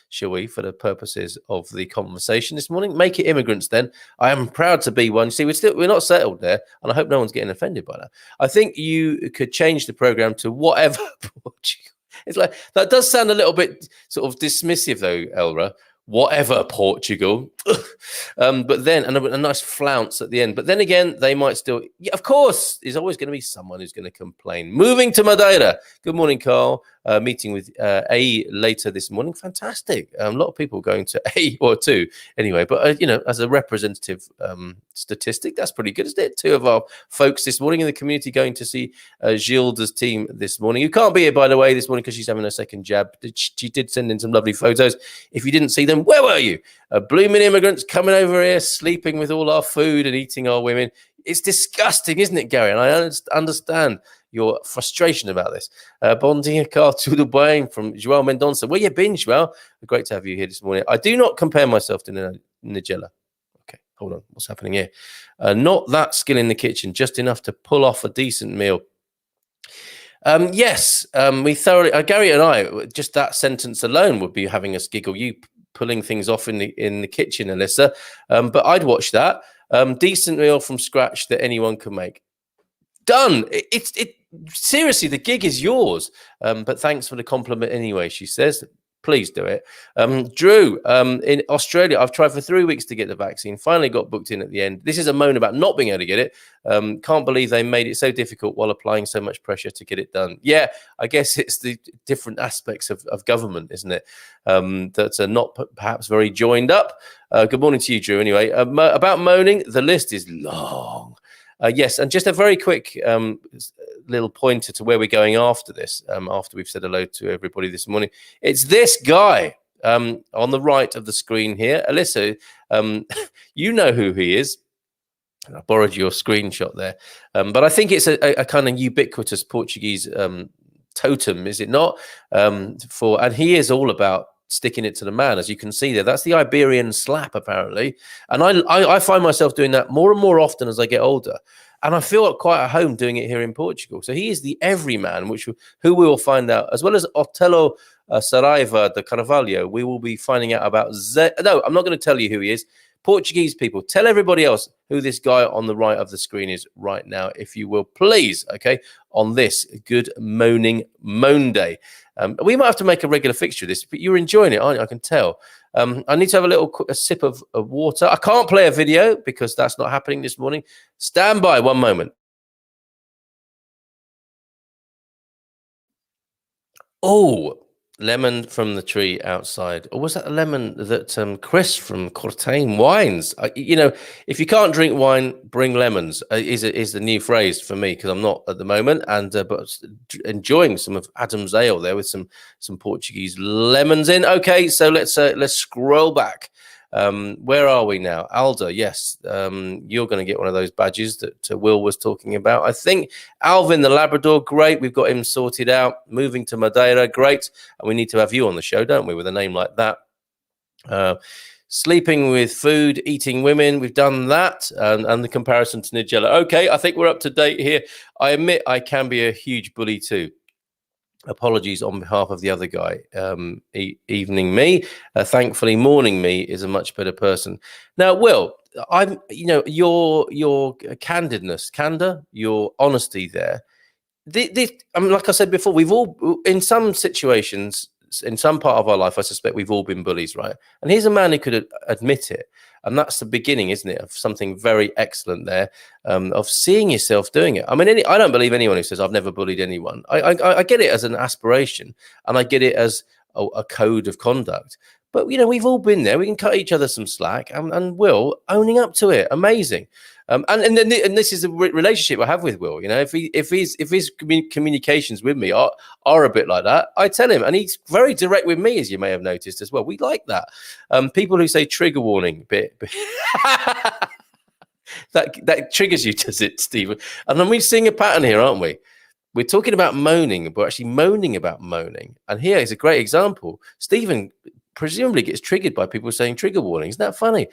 shall we, for the purposes of the conversation this morning? Make it immigrants then. I am proud to be one. See, we're not settled there, and I hope no one's getting offended by that. I think you could change the program to whatever Portugal. It's like, that does sound a little bit sort of dismissive though, Elra. whatever, Portugal. But then, and a nice flounce at the end. But then again, they might still, yeah, of course, there's always going to be someone who's going to complain. Moving to Madeira. Good morning, Carl. Meeting with A later this morning. Fantastic. A lot of people going to A or 2 anyway. But, as a representative statistic, that's pretty good, isn't it? 2 of our folks this morning in the community going to see Gilda's team this morning, who can't be here, by the way, this morning because she's having her second jab. She did send in some lovely photos. If you didn't see them, where were you? Blooming immigrants coming over here, sleeping with all our food and eating our women. It's disgusting, isn't it, Gary? And I understand your frustration about this. Bon dia, Carl, tudo bem from João Mendonça. Where you been, João? Great to have you here this morning. I do not compare myself to Nigella. Okay, hold on. What's happening here? Not that skill in the kitchen, just enough to pull off a decent meal. Yes, we thoroughly, Gary and I, just that sentence alone would be having us giggle. You pulling things off in the kitchen, Alyssa. But I'd watch that. Decent meal from scratch that anyone can make. Done. Seriously, the gig is yours. But thanks for the compliment anyway, she says. Please do it. Drew, in Australia, I've tried for 3 weeks to get the vaccine. Finally got booked in at the end. This is a moan about not being able to get it. Can't believe they made it so difficult while applying so much pressure to get it done. Yeah, I guess it's the different aspects of government, isn't it? That are not perhaps very joined up. Good morning to you, Drew. Anyway, about moaning, the list is long. Yes, and just a very quick little pointer to where we're going after this, after we've said hello to everybody this morning. It's this guy on the right of the screen here. Alyssa, you know who he is. I borrowed your screenshot there. But I think it's a kind of ubiquitous Portuguese totem, is it not? And he is all about sticking it to the man, as you can see there. That's the Iberian slap, apparently. And I find myself doing that more and more often as I get older. And I feel quite at home doing it here in Portugal. So he is the everyman, who we will find out, as well as Otelo Saraiva de Carvalho. We will be finding out about no, I'm not going to tell you who he is. Portuguese people, tell everybody else who this guy on the right of the screen is right now, if you will, please, okay, on this Good Moaning Monday. We might have to make a regular fixture of this, but you're enjoying it, aren't you? I can tell. I need to have a sip of water. I can't play a video because that's not happening this morning. Stand by 1 moment. Oh, lemon from the tree outside. Or was that a lemon that Chris from Cortain Wines? If you can't drink wine, bring lemons is the new phrase for me, because I'm not at the moment, and but enjoying some of Adam's ale there with some Portuguese lemons in. Okay, so let's scroll back. Where are we now? Alda, yes, you're going to get one of those badges that Will was talking about. I think Alvin the Labrador, great. We've got him sorted out. Moving to Madeira, great. And we need to have you on the show, don't we, with a name like that? Sleeping with food, eating women, we've done that. And the comparison to Nigella. Okay, I think we're up to date here. I admit I can be a huge bully too. Apologies on behalf of the other guy. Evening me. Thankfully, morning me is a much better person. Now, Will, your candor, your honesty there. Like I said before, we've all, in some situations, in some part of our life, I suspect we've all been bullies, right? And here's a man who could admit it. And that's the beginning, isn't it, of something very excellent there, of seeing yourself doing it. I mean, I don't believe anyone who says I've never bullied anyone. I get it as an aspiration, and I get it as a code of conduct. But, we've all been there. We can cut each other some slack, and Will owning up to it. Amazing. And this is a relationship I have with Will. If his communications with me are a bit like that, I tell him, and he's very direct with me, as you may have noticed as well. We like that. People who say trigger warning, bit that triggers you, does it, Stephen? And then we're seeing a pattern here, aren't we? We're talking about moaning, but actually moaning about moaning. And here is a great example. Stephen presumably gets triggered by people saying trigger warning. Isn't that funny?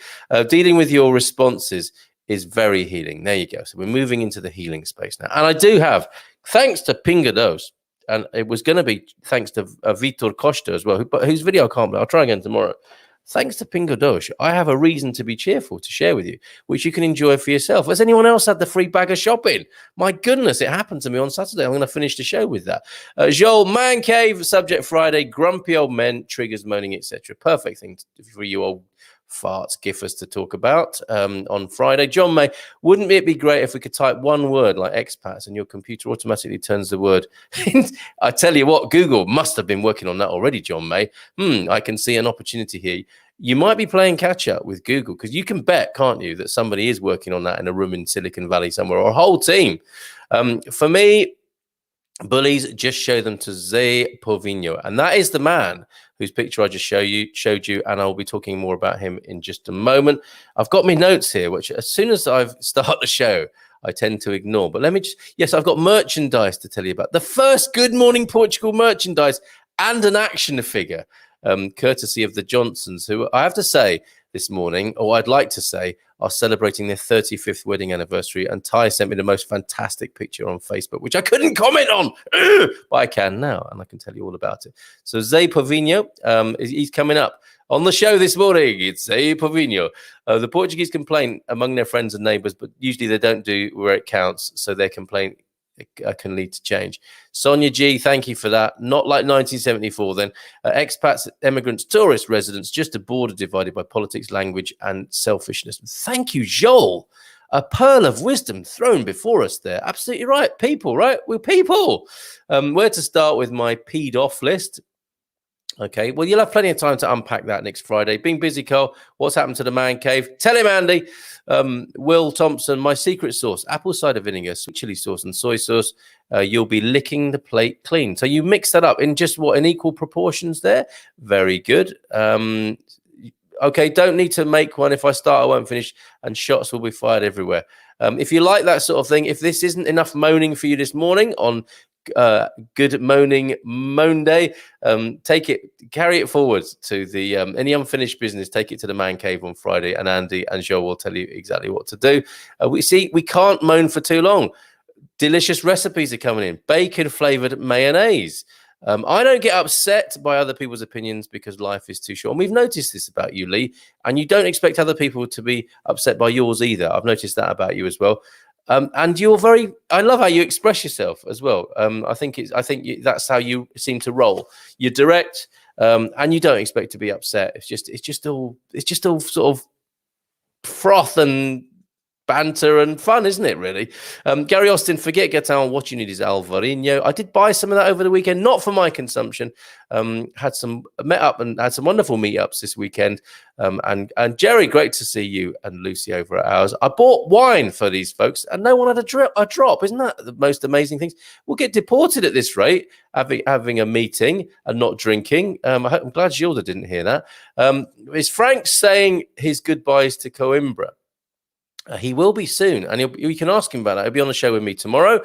Dealing with your responses is very healing. There you go. So we're moving into the healing space now. And I do have, thanks to Pingados, and it was going to be thanks to Vitor Costa as well, but whose video I can't play. I'll try again tomorrow. Thanks to Pingo Dosh, I have a reason to be cheerful to share with you, which you can enjoy for yourself. Has anyone else had the free bag of shopping? My goodness, it happened to me on Saturday. I'm going to finish the show with that. Joel, man cave, subject Friday, grumpy old men, triggers, moaning, etc. Perfect thing for you old farts, giffers to talk about on Friday. John May, wouldn't it be great if we could type one word like expats and your computer automatically turns the word? I tell you what, Google must have been working on that already, John May. I can see an opportunity here. You might be playing catch up with Google, because you can bet, can't you, that somebody is working on that in a room in Silicon Valley somewhere, or a whole team. For me, bullies, just show them to Zé Povinho, and that is the man whose picture I just showed you, and I'll be talking more about him in just a moment. I've got my notes here, which as soon as I start the show, I tend to ignore. But let me just, yes, I've got merchandise to tell you about. The first Good Morning Portugal merchandise and an action figure, courtesy of the Johnsons, who I have to say this morning, or I'd like to say, are celebrating their 35th wedding anniversary. And Ty sent me the most fantastic picture on Facebook, which I couldn't comment on, but I can now, and I can tell you all about it. So Zé Povinho, he's coming up on the show this morning. It's Zé Povinho. The Portuguese complain among their friends and neighbours, but usually they don't do where it counts, so their complaint can lead to change. Sonia G, thank you for that. Not like 1974 then. Expats, immigrants, tourists, residents, just a border divided by politics, language and selfishness. Thank you, Joel. A pearl of wisdom thrown before us there. Absolutely right. People, right? We're people. Where to start with my peed off list? Okay, well, you'll have plenty of time to unpack that next Friday. Being busy, Carl. What's happened to the man cave? Tell him, Andy. Will Thompson, my secret sauce, apple cider vinegar, sweet chili sauce and soy sauce. You'll be licking the plate clean. So you mix that up in just what, in equal proportions there? Very good. Okay, don't need to make one. If I start, I won't finish, and shots will be fired everywhere. If you like that sort of thing, if this isn't enough moaning for you this morning on Good Moaning Monday, take it, carry it forward to the any unfinished business, take it to the man cave on Friday, and Andy and Joe will tell you exactly what to do. We can't moan for too long. Delicious recipes are coming in. Bacon flavored mayonnaise. I don't get upset by other people's opinions because life is too short. And we've noticed this about you, Lee, and you don't expect other people to be upset by yours either. I've noticed that about you as well. And you're I love how you express yourself as well. I think that's how you seem to roll. You're direct, and you don't expect to be upset. It's just all sort of froth and banter and fun, isn't it, really? Gary Austin, forget Gaetan. What you need is Alvarinho. I did buy some of that over the weekend, not for my consumption. Met up and had some wonderful meetups this weekend. And Jerry, great to see you and Lucy over at ours. I bought wine for these folks and no one had a drop. Isn't that the most amazing thing? We'll get deported at this rate, having a meeting and not drinking. I'm glad Gilda didn't hear that. Is Frank saying his goodbyes to Coimbra? He will be soon, and you can ask him about that. He'll be on the show with me tomorrow,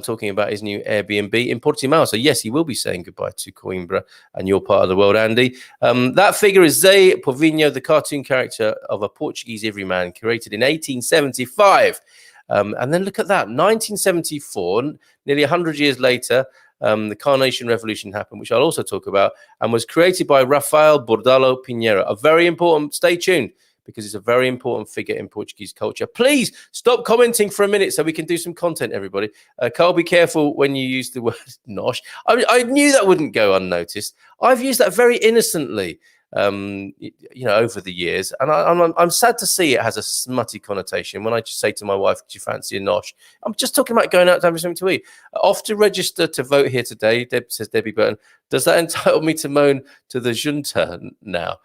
talking about his new Airbnb in Portimao. So yes, he will be saying goodbye to Coimbra and your part of the world, Andy. That figure is Zé Povinho, the cartoon character of a Portuguese everyman, created in 1875. And then look at that, 1974, nearly 100 years later, the Carnation Revolution happened, which I'll also talk about, and was created by Rafael Bordalo Pinheiro. A very important, stay tuned, because it's a very important figure in Portuguese culture. Please stop commenting for a minute so we can do some content, everybody. Carl, be careful when you use the word nosh. I knew that wouldn't go unnoticed. I've used that very innocently, over the years. And I'm sad to see it has a smutty connotation. When I just say to my wife, do you fancy a nosh? I'm just talking about going out to have something to eat. Off to register to vote here today, says Debbie Burton. Does that entitle me to moan to the junta now?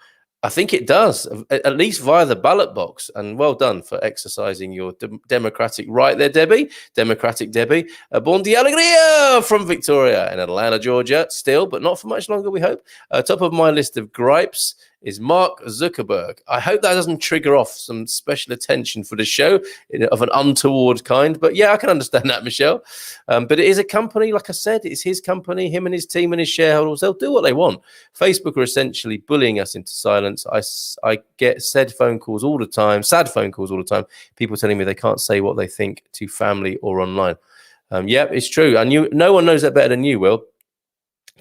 I think it does, at least via the ballot box. And well done for exercising your democratic right there, Debbie. Democratic Debbie. Bon dia alegria from Victoria in Atlanta, Georgia. Still, but not for much longer, we hope. Top of my list of gripes is Mark Zuckerberg. I hope that doesn't trigger off some special attention for the show of an untoward kind. But yeah, I can understand that, Michelle. But it is a company, like I said, it's his company, him and his team and his shareholders. They'll do what they want. Facebook are essentially bullying us into silence. I get sad phone calls all the time, people telling me they can't say what they think to family or online. Yeah, it's true. And no one knows that better than you, Will.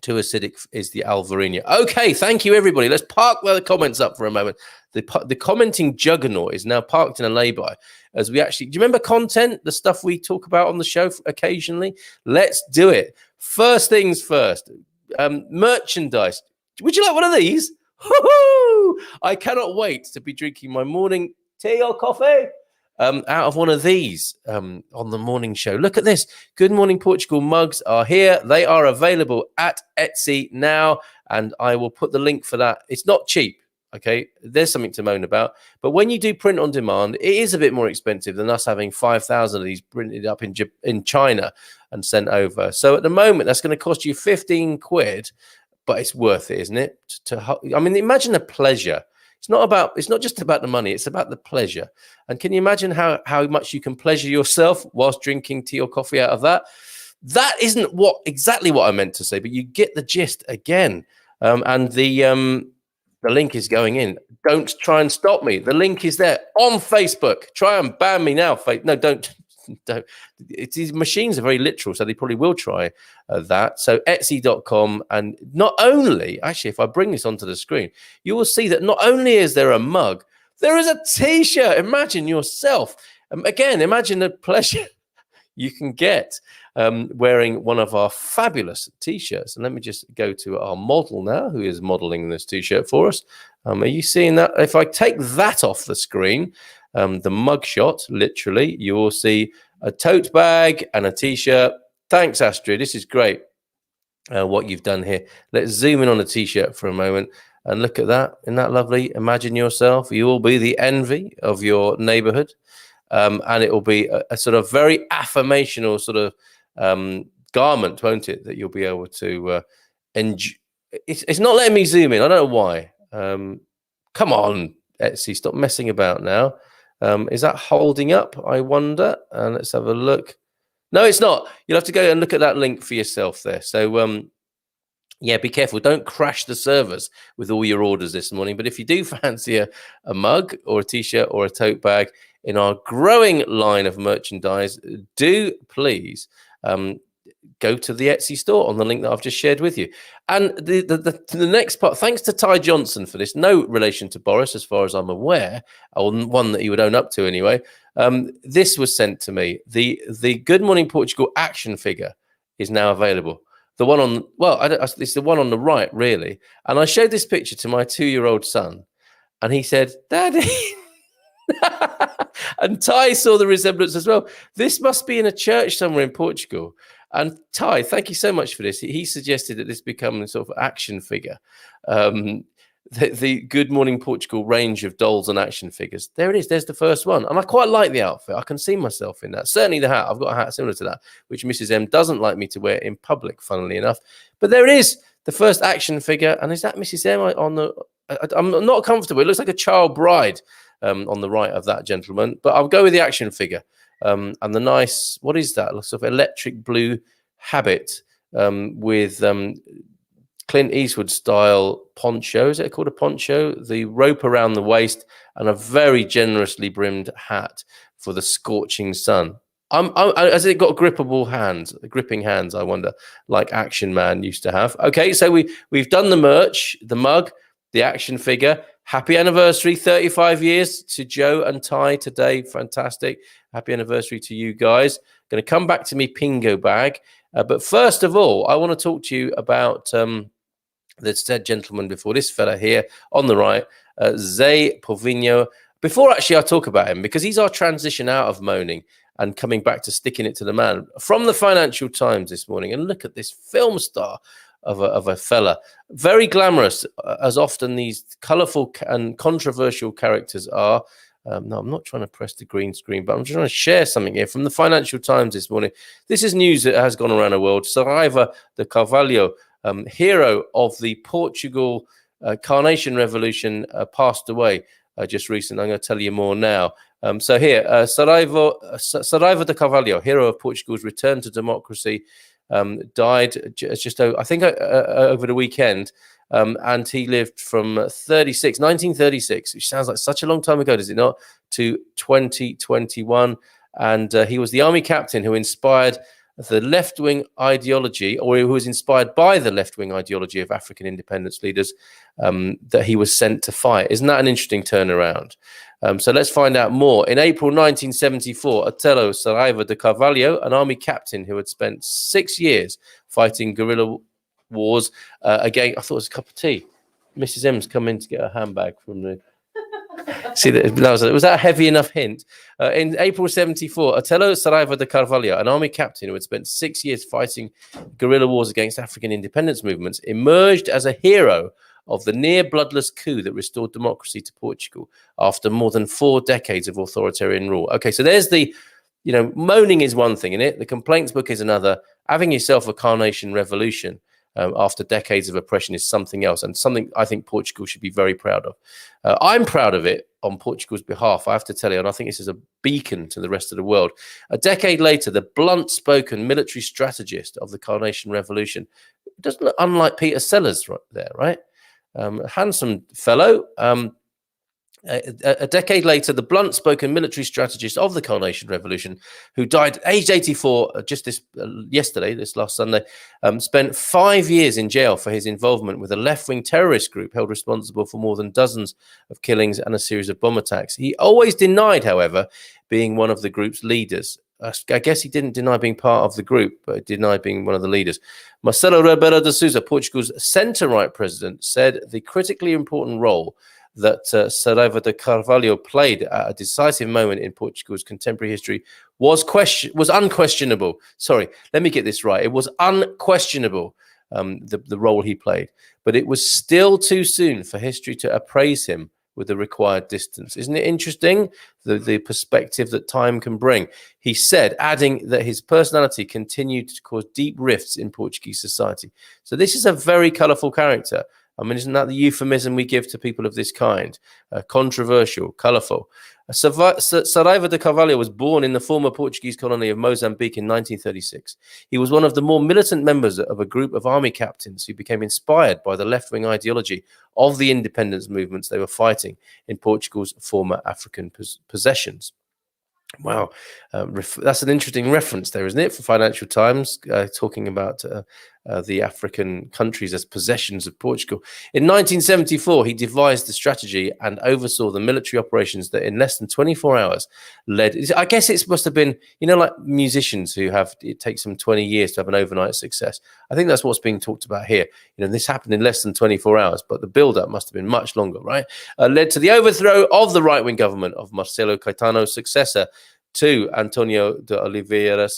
Too acidic is the Alvarinho. Okay, thank you, everybody. Let's park the comments up for a moment. The commenting juggernaut is now parked in a lay-by as we actually... Do you remember content, the stuff we talk about on the show occasionally? Let's do it. First things first. Merchandise. Would you like one of these? Woo-hoo! I cannot wait to be drinking my morning tea or coffee out of one of these on the morning show. Look at this. Good Morning Portugal mugs are here. They are available at Etsy now, and I will put the link for that. It's not cheap, okay? There's something to moan about. But when you do print on demand, it is a bit more expensive than us having 5,000 of these printed up in China and sent over. So at the moment, that's going to cost you 15 quid, but it's worth it, isn't it? I mean, imagine the pleasure. It's not just about the money, it's about the pleasure. And can you imagine how much you can pleasure yourself whilst drinking tea or coffee out of that? That isn't exactly what I meant to say, but you get the gist again. And the link is going in. Don't try and stop me. The link is there on Facebook. Try and ban me now. No, don't. These machines are very literal, so they probably will try that. So etsy.com, and not only, actually, if I bring this onto the screen, you will see that not only is there a mug, there is a t-shirt. Imagine yourself. Again, imagine the pleasure you can get wearing one of our fabulous t-shirts. And let me just go to our model now, who is modeling this t-shirt for us. Are you seeing that? If I take that off the screen, the mug shot, literally, you will see a tote bag and a t-shirt. Thanks, Astrid. This is great what you've done here. Let's zoom in on the t-shirt for a moment and look at that. Isn't that lovely? Imagine yourself. You will be the envy of your neighborhood. And it will be a sort of very affirmational sort of garment, won't it, that you'll be able to enjoy. It's not letting me zoom in. I don't know why. Come on, Etsy, stop messing about now. Is that holding up, I wonder? And let's have a look. No, it's not. You'll have to go and look at that link for yourself there. So, yeah, be careful. Don't crash the servers with all your orders this morning. But if you do fancy a mug or a t-shirt or a tote bag in our growing line of merchandise, do please go to the Etsy store on the link that I've just shared with you. And the next part, thanks to Ty Johnson for this, no relation to Boris as far as I'm aware, or one that he would own up to anyway. This was sent to me. The Good Morning Portugal action figure is now available. The one on, it's the one on the right, really. And I showed this picture to my 2-year-old son, and he said, "Daddy," and Ty saw the resemblance as well. This must be in a church somewhere in Portugal. And Ty, thank you so much for this. He suggested that this become a sort of action figure. The Good Morning Portugal range of dolls and action figures. There it is. There's the first one. And I quite like the outfit. I can see myself in that. Certainly the hat. I've got a hat similar to that, which Mrs. M doesn't like me to wear in public, funnily enough. But there it is, the first action figure. And is that Mrs. M on the... I'm not comfortable. It looks like a child bride on the right of that gentleman. But I'll go with the action figure. And the nice, what is that? Sort of electric blue habit with Clint Eastwood style poncho. Is it called a poncho? The rope around the waist and a very generously brimmed hat for the scorching sun. Has it got gripping hands, I wonder, like Action Man used to have? Okay, so we've done the merch, the mug, the action figure. Happy anniversary, 35 years to Joe and Ty today. Fantastic. Happy anniversary to you guys. Going to come back to me Pingo bag. But first of all, I want to talk to you about the said gentleman before, this fella here on the right, Zé Povinho. Before actually I talk about him, because he's our transition out of moaning and coming back to sticking it to the man, from the Financial Times this morning. And look at this film star of a fella, very glamorous, as often these colourful and controversial characters are. No, I'm not trying to press the green screen, but I'm trying to share something here from the Financial Times this morning. This is news that has gone around the world. Saraiva de Carvalho, hero of the Portugal Carnation Revolution, passed away just recently. I'm going to tell you more now. So here, Saraiva de Carvalho, hero of Portugal's return to democracy, died just I think over the weekend, and he lived from 1936, which sounds like such a long time ago, does it not, to 2021. And he was the army captain who inspired the left-wing ideology, or who was inspired by the left-wing ideology of African independence leaders, that he was sent to fight. Isn't that an interesting turnaround? So let's find out more. In April 1974, Otello Saraiva de Carvalho, an army captain who had spent 6 years fighting guerrilla wars again. I thought it was a cup of tea. Mrs. M's come in to get her handbag from the... See, was that a heavy enough hint? In April 74, Otello Saraiva de Carvalho, an army captain who had spent 6 years fighting guerrilla wars against African independence movements, emerged as a hero of the near bloodless coup that restored democracy to Portugal after more than 4 decades of authoritarian rule. Okay, so there's the, moaning is one thing, innit? The complaints book is another. Having yourself a Carnation Revolution after decades of oppression is something else, and something I think Portugal should be very proud of. I'm proud of it on Portugal's behalf, I have to tell you, and I think this is a beacon to the rest of the world. A decade later, the blunt-spoken military strategist of the Carnation Revolution doesn't look unlike Peter Sellers right there, right? Handsome fellow. A decade later, the blunt-spoken military strategist of the Carnation Revolution, who died aged 84 just this last Sunday, spent 5 years in jail for his involvement with a left-wing terrorist group held responsible for more than dozens of killings and a series of bomb attacks. He always denied, however, being one of the group's leaders. I guess he didn't deny being part of the group, but he denied being one of the leaders. Marcelo Rebelo de Sousa, Portugal's centre-right president, said the critically important role that Saraiva de Carvalho played at a decisive moment in Portugal's contemporary history was unquestionable. Sorry, let me get this right. It was unquestionable, the role he played. But it was still too soon for history to appraise him with the required distance. Isn't it interesting, the perspective that time can bring? He said, adding that his personality continued to cause deep rifts in Portuguese society. So this is a very colourful character. I mean, isn't that the euphemism we give to people of this kind? Controversial, colourful. Saraiva de Carvalho was born in the former Portuguese colony of Mozambique in 1936. He was one of the more militant members of a group of army captains who became inspired by the left-wing ideology of the independence movements they were fighting in Portugal's former African possessions. Wow, that's an interesting reference there, isn't it, for Financial Times, talking about the African countries as possessions of Portugal. In 1974, he devised the strategy and oversaw the military operations that in less than 24 hours led... I guess it must have been, like musicians who it takes them 20 years to have an overnight success. I think that's what's being talked about here. This happened in less than 24 hours, but the build-up must have been much longer, right? Led to the overthrow of the right-wing government of Marcelo Caetano's successor, to Antonio de Oliveira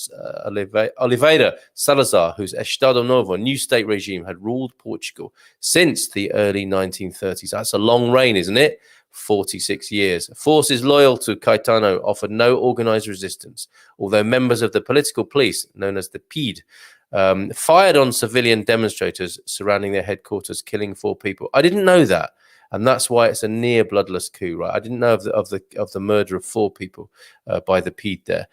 Salazar, whose Estado Novo, new state regime, had ruled Portugal since the early 1930s. That's a long reign, isn't it? 46 years. Forces loyal to Caetano offered no organized resistance, although members of the political police, known as the PID, fired on civilian demonstrators surrounding their headquarters, killing 4 people. I didn't know that. And that's why it's a near bloodless coup, right? I didn't know of the murder of 4 people by the PID there.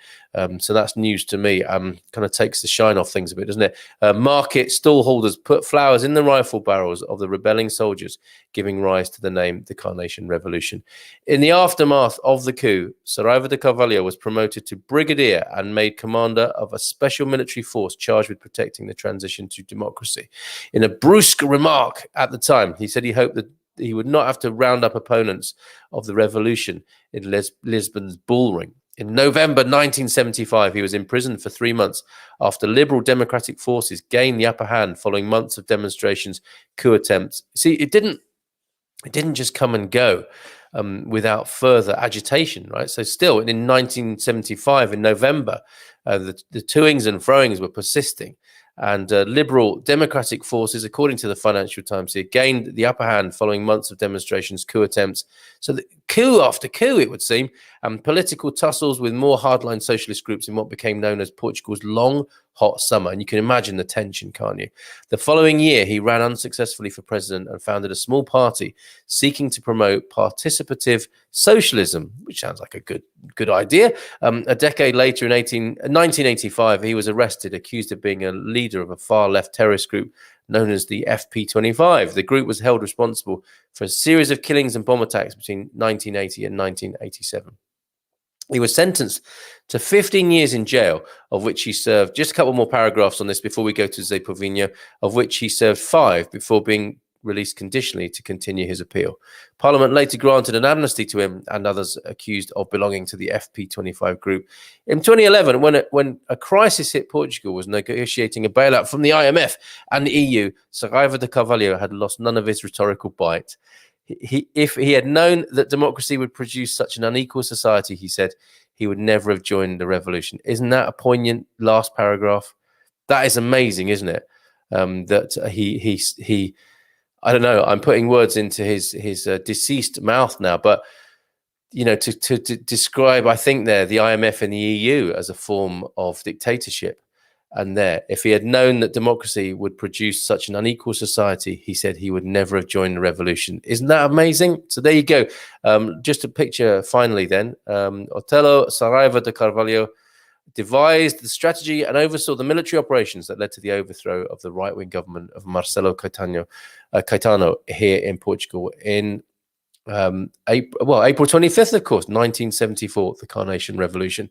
So that's news to me. Kind of takes the shine off things a bit, doesn't it? Market stallholders put flowers in the rifle barrels of the rebelling soldiers, giving rise to the name the Carnation Revolution. In the aftermath of the coup, Saraiva de Carvalho was promoted to brigadier and made commander of a special military force charged with protecting the transition to democracy. In a brusque remark at the time, he said he hoped that he would not have to round up opponents of the revolution in Lisbon's bullring. In November 1975, he was imprisoned for 3 months after liberal democratic forces gained the upper hand following months of demonstrations, coup attempts. See, it didn't just come and go without further agitation, right? So still in 1975, in November, the toings and froings were persisting. And liberal democratic forces, according to the Financial Times here, gained the upper hand following months of demonstrations, coup attempts. So the coup after coup, it would seem, and political tussles with more hardline socialist groups in what became known as Portugal's long, hot summer. And you can imagine the tension, can't you? The following year, he ran unsuccessfully for president and founded a small party seeking to promote participative socialism, which sounds like a good idea. A decade later, in 1985, he was arrested, accused of being a leader of a far-left terrorist group known as the FP25. The group was held responsible for a series of killings and bomb attacks between 1980 and 1987. He was sentenced to 15 years in jail, of which he served, just a couple more paragraphs on this before we go to Zepovinho, of which he served 5 before being released conditionally to continue his appeal. Parliament later granted an amnesty to him and others accused of belonging to the FP25 group. In 2011, when a crisis hit Portugal was negotiating a bailout from the IMF and the EU, Saraiva de Carvalho had lost none of his rhetorical bite. If he had known that democracy would produce such an unequal society, he said, he would never have joined the revolution. Isn't that a poignant last paragraph? That is amazing, isn't it? That he I don't know. I'm putting words into his deceased mouth now, but you know, to describe, I think there the IMF and the EU as a form of dictatorship. And there, if he had known that democracy would produce such an unequal society, he said he would never have joined the revolution. Isn't that amazing? So there you go. Just a picture finally then. Otelo Saraiva de Carvalho devised the strategy and oversaw the military operations that led to the overthrow of the right-wing government of Marcelo Caetano here in Portugal in April 25th, of course, 1974, the Carnation Revolution.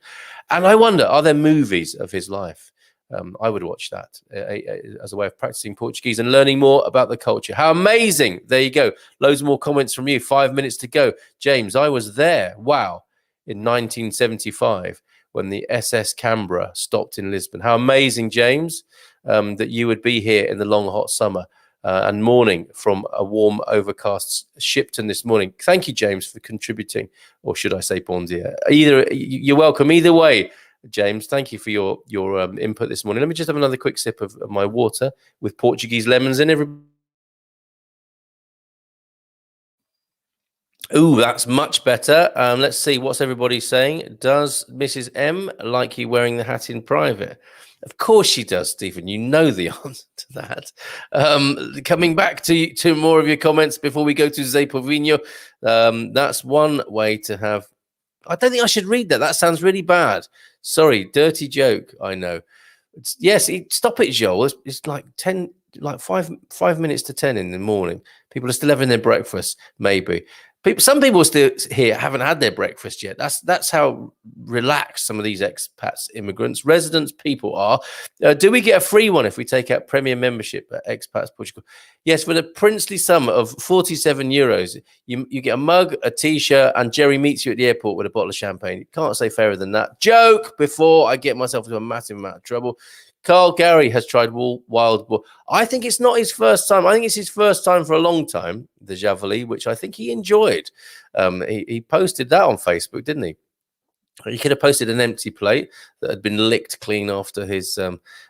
And I wonder, are there movies of his life? I would watch that as a way of practicing Portuguese and learning more about the culture. How amazing. There you go. Loads more comments from you. 5 minutes to go. James, I was there. Wow. In 1975 when the SS Canberra stopped in Lisbon. How amazing, James, that you would be here in the long, hot summer and morning from a warm, overcast Shipton this morning. Thank you, James, for contributing. Or should I say bon dia? You're welcome either way. James, thank you for your input this morning. Let me just have another quick sip of my water with Portuguese lemons in. Ooh, that's much better. Let's see what's everybody saying. Does Mrs. M like you wearing the hat in private? Of course she does, Stephen. You know the answer to that. Coming back to more of your comments before we go to Zepovinho. That's one way to have. I don't think I should read that. That sounds really bad. Sorry, dirty joke. I know. Yes, stop it, Joel. It's like 5 minutes to 10 in the morning. People are still having their breakfast, maybe. Some people still here haven't had their breakfast yet. That's how relaxed some of these expats, immigrants, residents, people are. Do we get a free one if we take out premium membership at Expats Portugal? Yes, for the princely sum of 47 euros, you get a mug, a T-shirt, and Jerry meets you at the airport with a bottle of champagne. Can't say fairer than that. Joke before I get myself into a massive amount of trouble. Carl Gary has tried wild boar. I think it's not his first time. I think it's his first time for a long time, the Javali, which I think he enjoyed. He posted that on Facebook, didn't he? He could have posted an empty plate that had been licked clean after his...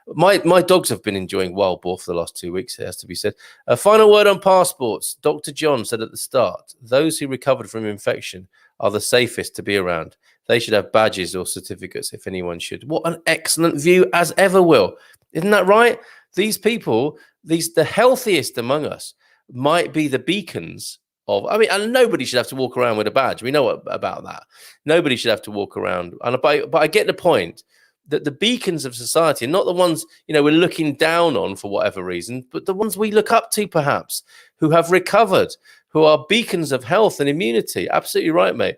My dogs have been enjoying wild boar for the last 2 weeks, it has to be said. A final word on passports. Dr. John said at the start, those who recovered from infection are the safest to be around. They should have badges or certificates if anyone should. What an excellent view as ever, Will. Isn't that right? These people, the healthiest among us, might be the beacons of, and nobody should have to walk around with a badge. We know about that. Nobody should have to walk around. But I get the point that the beacons of society are not the ones, we're looking down on for whatever reason, but the ones we look up to perhaps, who have recovered, who are beacons of health and immunity. Absolutely right, mate.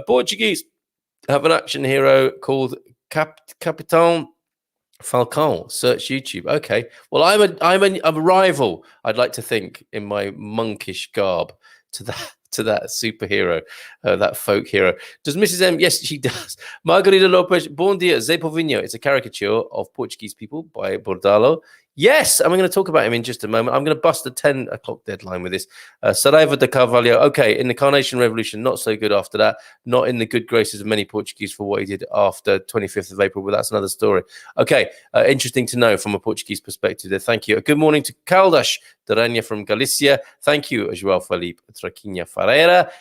Portuguese have an action hero called Capitão Falcão. Search YouTube. Okay. Well, I'm a rival, I'd like to think, in my monkish garb to that superhero, that folk hero. Does Mrs. M? Yes, she does. Margarida Lopes, Bom dia, Zepovinho. It's a caricature of Portuguese people by Bordalo. Yes, and we're going to talk about him in just a moment. I'm going to bust the 10 o'clock deadline with this. Saraiva de Carvalho. Okay, in the Carnation Revolution, not so good after that. Not in the good graces of many Portuguese for what he did after 25th of April, but that's another story. Okay, interesting to know from a Portuguese perspective there. Thank you. Good morning to Caldas Daranya from Galicia. Thank you, João Felipe Traquinha Ferreira.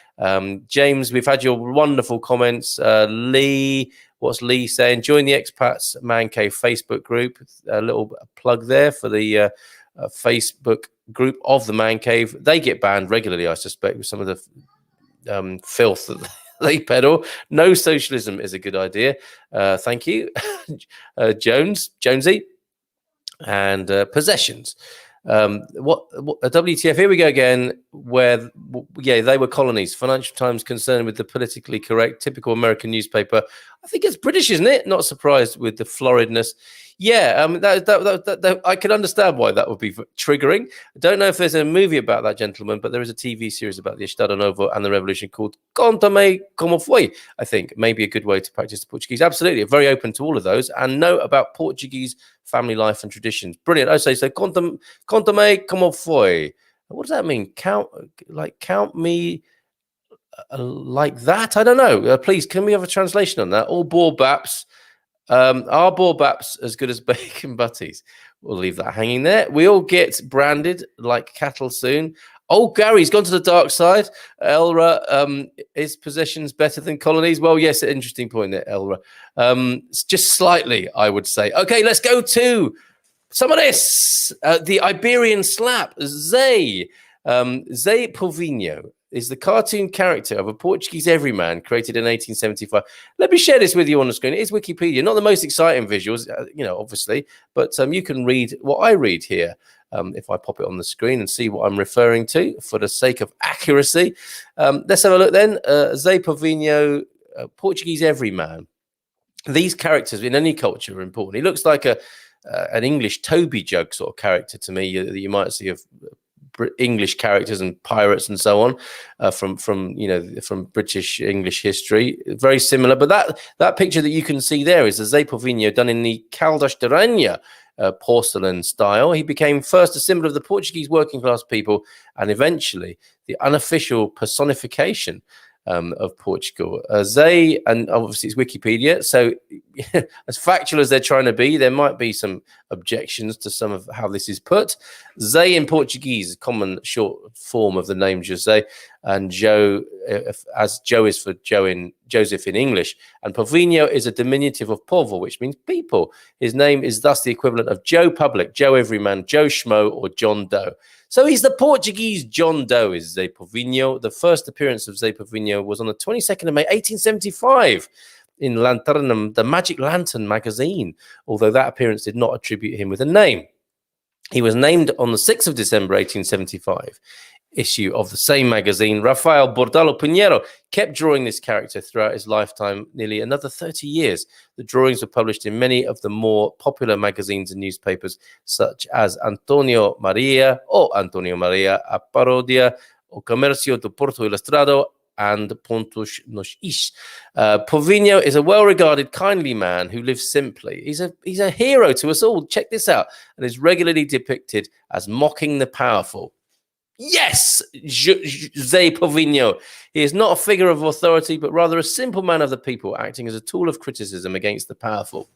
James, we've had your wonderful comments. Lee... What's Lee saying? Join the Expats Man Cave Facebook group. A little plug there for the Facebook group of the Man Cave. They get banned regularly, I suspect, with some of the filth that they peddle. No socialism is a good idea. Thank you. Jonesy. And possessions. What a WTF? Here we go again. Where they were colonies. Financial Times concerned with the politically correct, typical American newspaper. I think it's British, isn't it? Not surprised with the floridness. Yeah, that I can understand why that would be triggering. I don't know if there's a movie about that gentleman, but there is a TV series about the Estado Novo and the revolution called Conta-me como foi. I think maybe a good way to practice the Portuguese. Absolutely, very open to all of those and know about Portuguese family life and traditions. Brilliant. I say so. Conta-me como foi. What does that mean? Count me like that? I don't know. Please, can we have a translation on that? All Baps. Are Baps as good as bacon butties? We'll leave that hanging there. We all get branded like cattle soon. Oh, Gary's gone to the dark side. Elra, is possessions better than colonies? Well, yes, interesting point there, Elra. Just slightly, I would say. Okay, let's go to some of this. The Iberian slap. Zé Povinho is the cartoon character of a Portuguese everyman created in 1875. Let me share this with you on the screen. It is Wikipedia, not the most exciting visuals, obviously, but you can read what I read here if I pop it on the screen and see what I'm referring to for the sake of accuracy. Let's have a look then. Zé Povinho, Portuguese everyman. These characters in any culture are important. He looks like an English Toby Jug sort of character to me that you might see of English characters and pirates and so on from British English history, very similar. But that picture that you can see there is a Zé Povinho done in the Caldas de Rainha porcelain style. He became first a symbol of the Portuguese working class people and eventually the unofficial personification of Portugal. Zé, and obviously it's Wikipedia, so as factual as they're trying to be, there might be some objections to some of how this is put. Zé in Portuguese, a common short form of the name José, and Joe, as Joe is for Joseph in English, and Povinho is a diminutive of povo, which means people. His name is thus the equivalent of Joe Public, Joe Everyman, Joe Schmo, or John Doe. So he's the Portuguese John Doe, is Zé Povinho. The first appearance of Zé Povinho was on the 22nd of May, 1875, in Lanternum, the Magic Lantern magazine, although that appearance did not attribute him with a name. He was named on the 6th of December, 1875. Issue of the same magazine. Rafael Bordalo Pinheiro kept drawing this character throughout his lifetime, nearly another 30 years. The drawings were published in many of the more popular magazines and newspapers, such as Antonio Maria, A Parodia, O Comercio do Porto Ilustrado, and Pontos nos Is. Povinho is a well-regarded, kindly man who lives simply. He's a hero to us all. Check this out. And is regularly depicted as mocking the powerful. Yes, Zé Povinho. He is not a figure of authority, but rather a simple man of the people, acting as a tool of criticism against the powerful.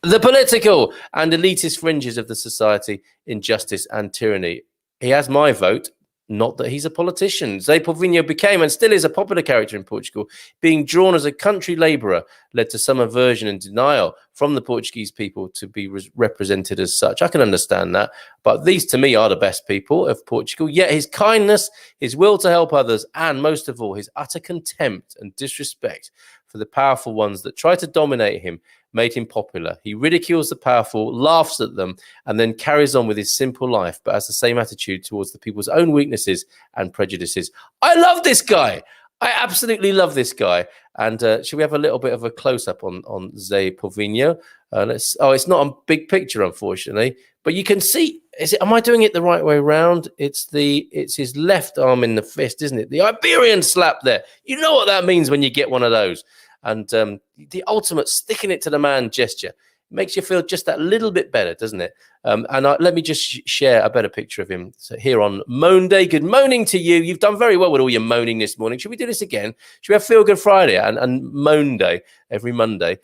The political and elitist fringes of the society, injustice and tyranny. He has my vote. Not that he's a politician. Zé Povinho became and still is a popular character in Portugal. Being drawn as a country labourer led to some aversion and denial from the Portuguese people to be represented as such. I can understand that. But these, to me, are the best people of Portugal. Yet his kindness, his will to help others, and most of all, his utter contempt and disrespect for the powerful ones that try to dominate him made him popular. He ridicules the powerful, laughs at them, and then carries on with his simple life, but has the same attitude towards the people's own weaknesses and prejudices. I love this guy. I absolutely love this guy. And should we have a little bit of a close-up on Zé Povinho? It's not a big picture, unfortunately, but you can see. Am I doing it the right way around? It's his left arm in the fist, isn't it? The Iberian slap there. You know what that means when you get one of those. And the ultimate sticking it to the man gesture makes you feel just that little bit better, doesn't it? Let me just share a better picture of him. So here on Moan Day, good morning to you. You've done very well with all your moaning this morning. Should we do this again? Should we have Feel Good Friday and Moan Day every Monday?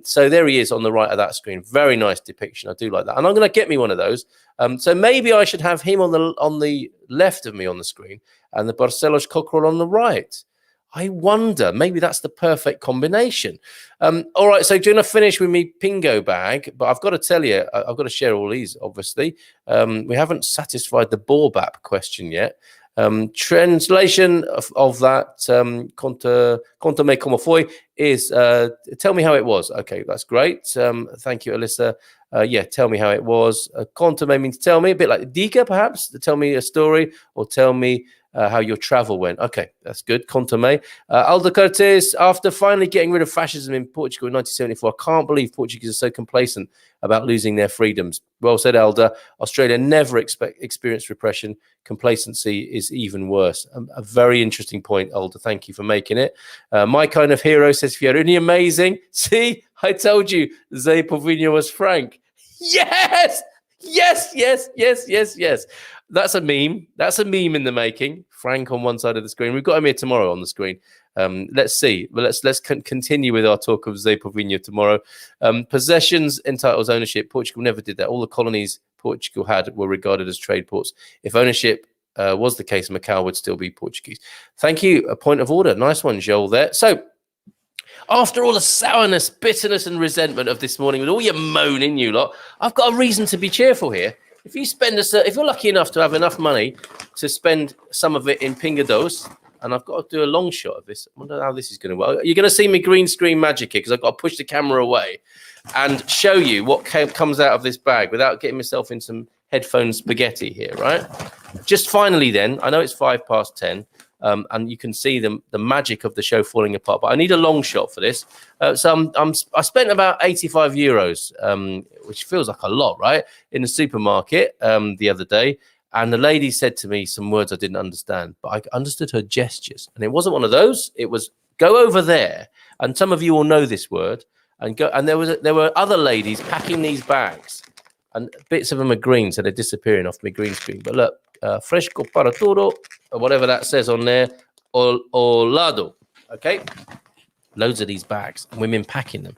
So there he is on the right of that screen. Very nice depiction. I do like that. And I'm going to get me one of those. So maybe I should have him on the left of me on the screen and the Barcelos cockerel on the right. I wonder, maybe that's the perfect combination. All right, so do you want to finish with me Pingo bag? But I've got to tell you, I've got to share all these, obviously. We haven't satisfied the Borbap question yet. Translation of that conta-me como foi is tell me how it was. Okay, that's great. Thank you, Alyssa. Yeah, tell me how it was. Conta-me means tell me, a bit like diga perhaps, tell me a story or tell me how your travel went. Okay, that's good. Conta-me. Aldo Cortes, after finally getting rid of fascism in Portugal in 1974, I can't believe Portuguese are so complacent about losing their freedoms. Well said, Alda. Australia never experienced repression. Complacency is even worse. A very interesting point, Alda. Thank you for making it. My kind of hero says Fiorini, amazing. See, I told you, Zé Povinho was Frank. Yes! Yes, yes, yes, yes, yes. That's a meme. That's a meme in the making. Frank on one side of the screen. We've got him here tomorrow on the screen. Let's see. But let's continue with our talk of Zé Povinho tomorrow. Possessions entitles ownership. Portugal never did that. All the colonies Portugal had were regarded as trade ports. If ownership was the case, Macau would still be Portuguese. Thank you. A point of order. Nice one, Joel, there. So, after all the sourness, bitterness, and resentment of this morning, with all your moaning, you lot, I've got a reason to be cheerful here. If you if you're lucky enough to have enough money to spend some of it in pingados, and I've got to do a long shot of this. I wonder how this is going to work. You're going to see me green screen magic here because I've got to push the camera away and show you what comes out of this bag without getting myself in some headphone spaghetti here, right? Just finally then, I know it's 10:05. And you can see the magic of the show falling apart. But I need a long shot for this. So I spent about 85 euros, which feels like a lot, right? In the supermarket the other day. And the lady said to me some words I didn't understand, but I understood her gestures. And it wasn't one of those. It was go over there. And some of you will know this word. And go. And there were other ladies packing these bags. And bits of them are green, so they're disappearing off my green screen. But look, fresco para todo, or whatever that says on there, or lado. Okay, loads of these bags, women packing them.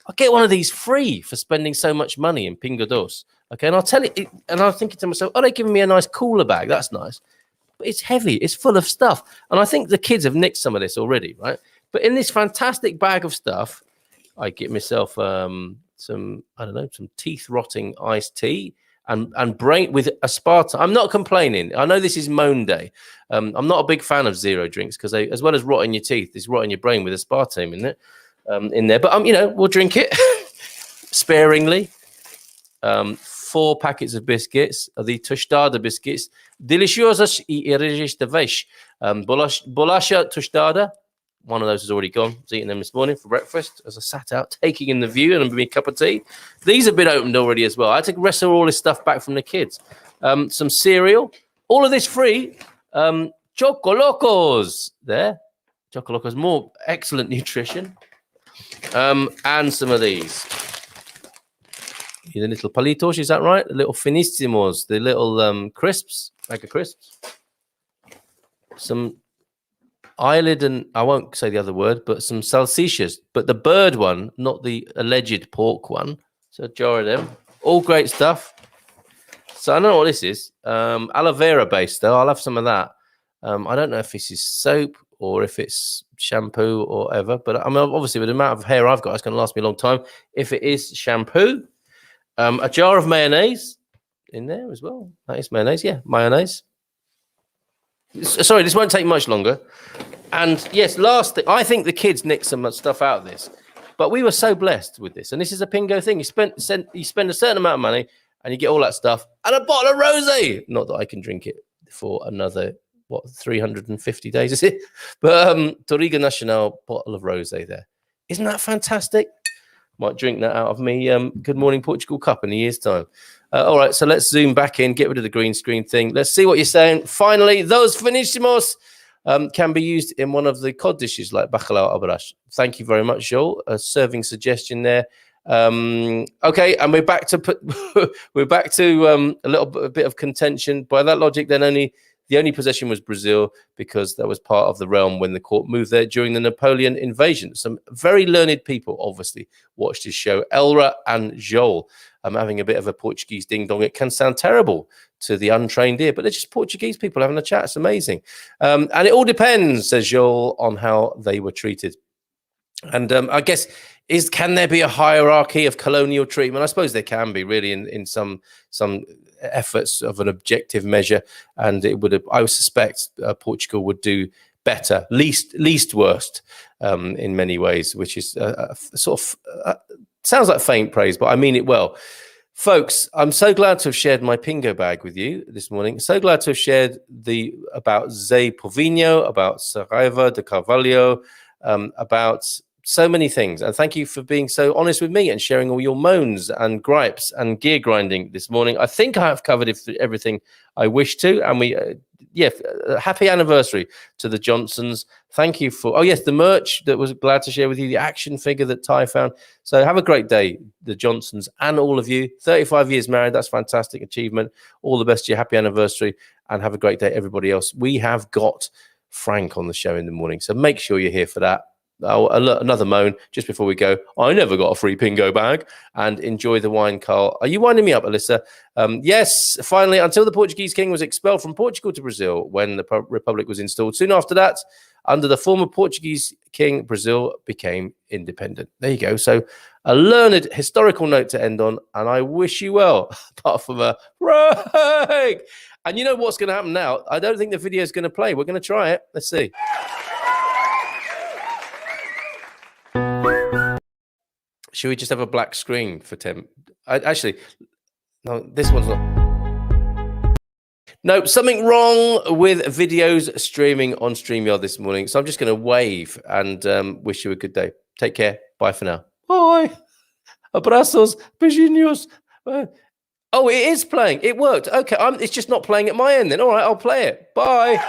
I'll get one of these free for spending so much money in pingados. Okay, and I'll tell it, and I'm thinking to myself, oh, they're giving me a nice cooler bag. That's nice, but it's heavy. It's full of stuff, and I think the kids have nicked some of this already, right? But in this fantastic bag of stuff, I get myself some teeth rotting iced tea. And brain with aspartame. I'm not complaining. I know this is moan day. I'm not a big fan of zero drinks because they, as well as rotting your teeth, it's rotting your brain with aspartame in it, in there. But we'll drink it sparingly. 4 packets of biscuits, the tostada biscuits, deliciosas y irresistibles. Bolacha tostada. One of those is already gone. I was eating them this morning for breakfast as I sat out, taking in the view and a cup of tea. These have been opened already as well. I had to wrestle all this stuff back from the kids. Some cereal. All of this free. Chocolocos. There. Chocolocos. More excellent nutrition. And some of these. The little palitos, is that right? The little finissimos. The little crisps. Bag of crisps. Some eyelid, and I won't say the other word, but some salsichas, but the bird one, not the alleged pork one. So a jar of them, all great stuff. So I don't know what this is. Aloe vera based though. I'll have some of that. I don't know if this is soap or if it's shampoo or whatever, but I mean, obviously with the amount of hair I've got, it's going to last me a long time. If it is shampoo, a jar of mayonnaise in there as well. That is mayonnaise, yeah, mayonnaise. Sorry, this won't take much longer. And yes, last thing, I think the kids nicked some stuff out of this, but we were so blessed with this. And this is a Pingo thing. You spend a certain amount of money and you get all that stuff and a bottle of rosé. Not that I can drink it for another, 350 days, is it? But Toriga Nacional bottle of rosé there. Isn't that fantastic? Might drink that out of me Good Morning Portugal cup in a year's time. All right, so let's zoom back in, get rid of the green screen thing. Let's see what you're saying. Finally, those finissimos can be used in one of the cod dishes like bacalhau abrash. Thank you very much, Joel. A serving suggestion there. Okay, and we're back to a bit of contention. By that logic, then the only possession was Brazil because that was part of the realm when the court moved there during the Napoleon invasion. Some very learned people obviously watched this show. Elra and Joel. I'm having a bit of a Portuguese ding-dong. It can sound terrible to the untrained ear, but they're just Portuguese people having a chat. It's amazing. And it all depends, says Joel, on how they were treated. And I guess Can there be a hierarchy of colonial treatment? I suppose there can be, really, in some efforts of an objective measure, and it would. I would suspect Portugal would do better, least worst, in many ways, which is sort of sounds like faint praise, but I mean it well. Folks, I'm so glad to have shared my Pingo bag with you this morning. So glad to have shared about Zé Povinho, about Saraiva de Carvalho, about so many things. And thank you for being so honest with me and sharing all your moans and gripes and gear grinding this morning. I think I have covered everything I wish to. And happy anniversary to the Johnsons. Thank you for, the merch that was glad to share with you, the action figure that Ty found. So have a great day, the Johnsons and all of you. 35 years married, that's fantastic achievement. All the best to you, happy anniversary, and have a great day, everybody else. We have got Frank on the show in the morning, so make sure you're here for that. Oh, another moan just before we go. I never got a free Pingo bag. And enjoy the wine, Carl. Are you winding me up, Alyssa? Yes, finally, until the Portuguese king was expelled from Portugal to Brazil when the Republic was installed. Soon after that, under the former Portuguese king, Brazil became independent. There you go. So a learned historical note to end on, and I wish you well, apart from a break. And you know what's going to happen now? I don't think the video is going to play. We're going to try it. Let's see. Should we just have a black screen for 10? Actually, no, this one's not. No, something wrong with videos streaming on StreamYard this morning. So I'm just going to wave and wish you a good day. Take care. Bye for now. Bye. Abrazos, beijinhos. Oh, it is playing. It worked. Okay, it's just not playing at my end then. All right, I'll play it. Bye.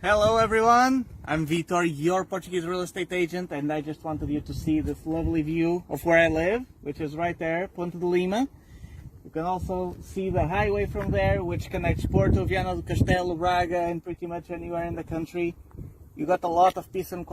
Hello everyone, I'm Vitor, your Portuguese real estate agent, and I just wanted you to see this lovely view of where I live, which is right there, Ponte de Lima. You can also see the highway from there, which connects Porto, Viana do Castelo, Braga, and pretty much anywhere in the country. You got a lot of peace and quiet.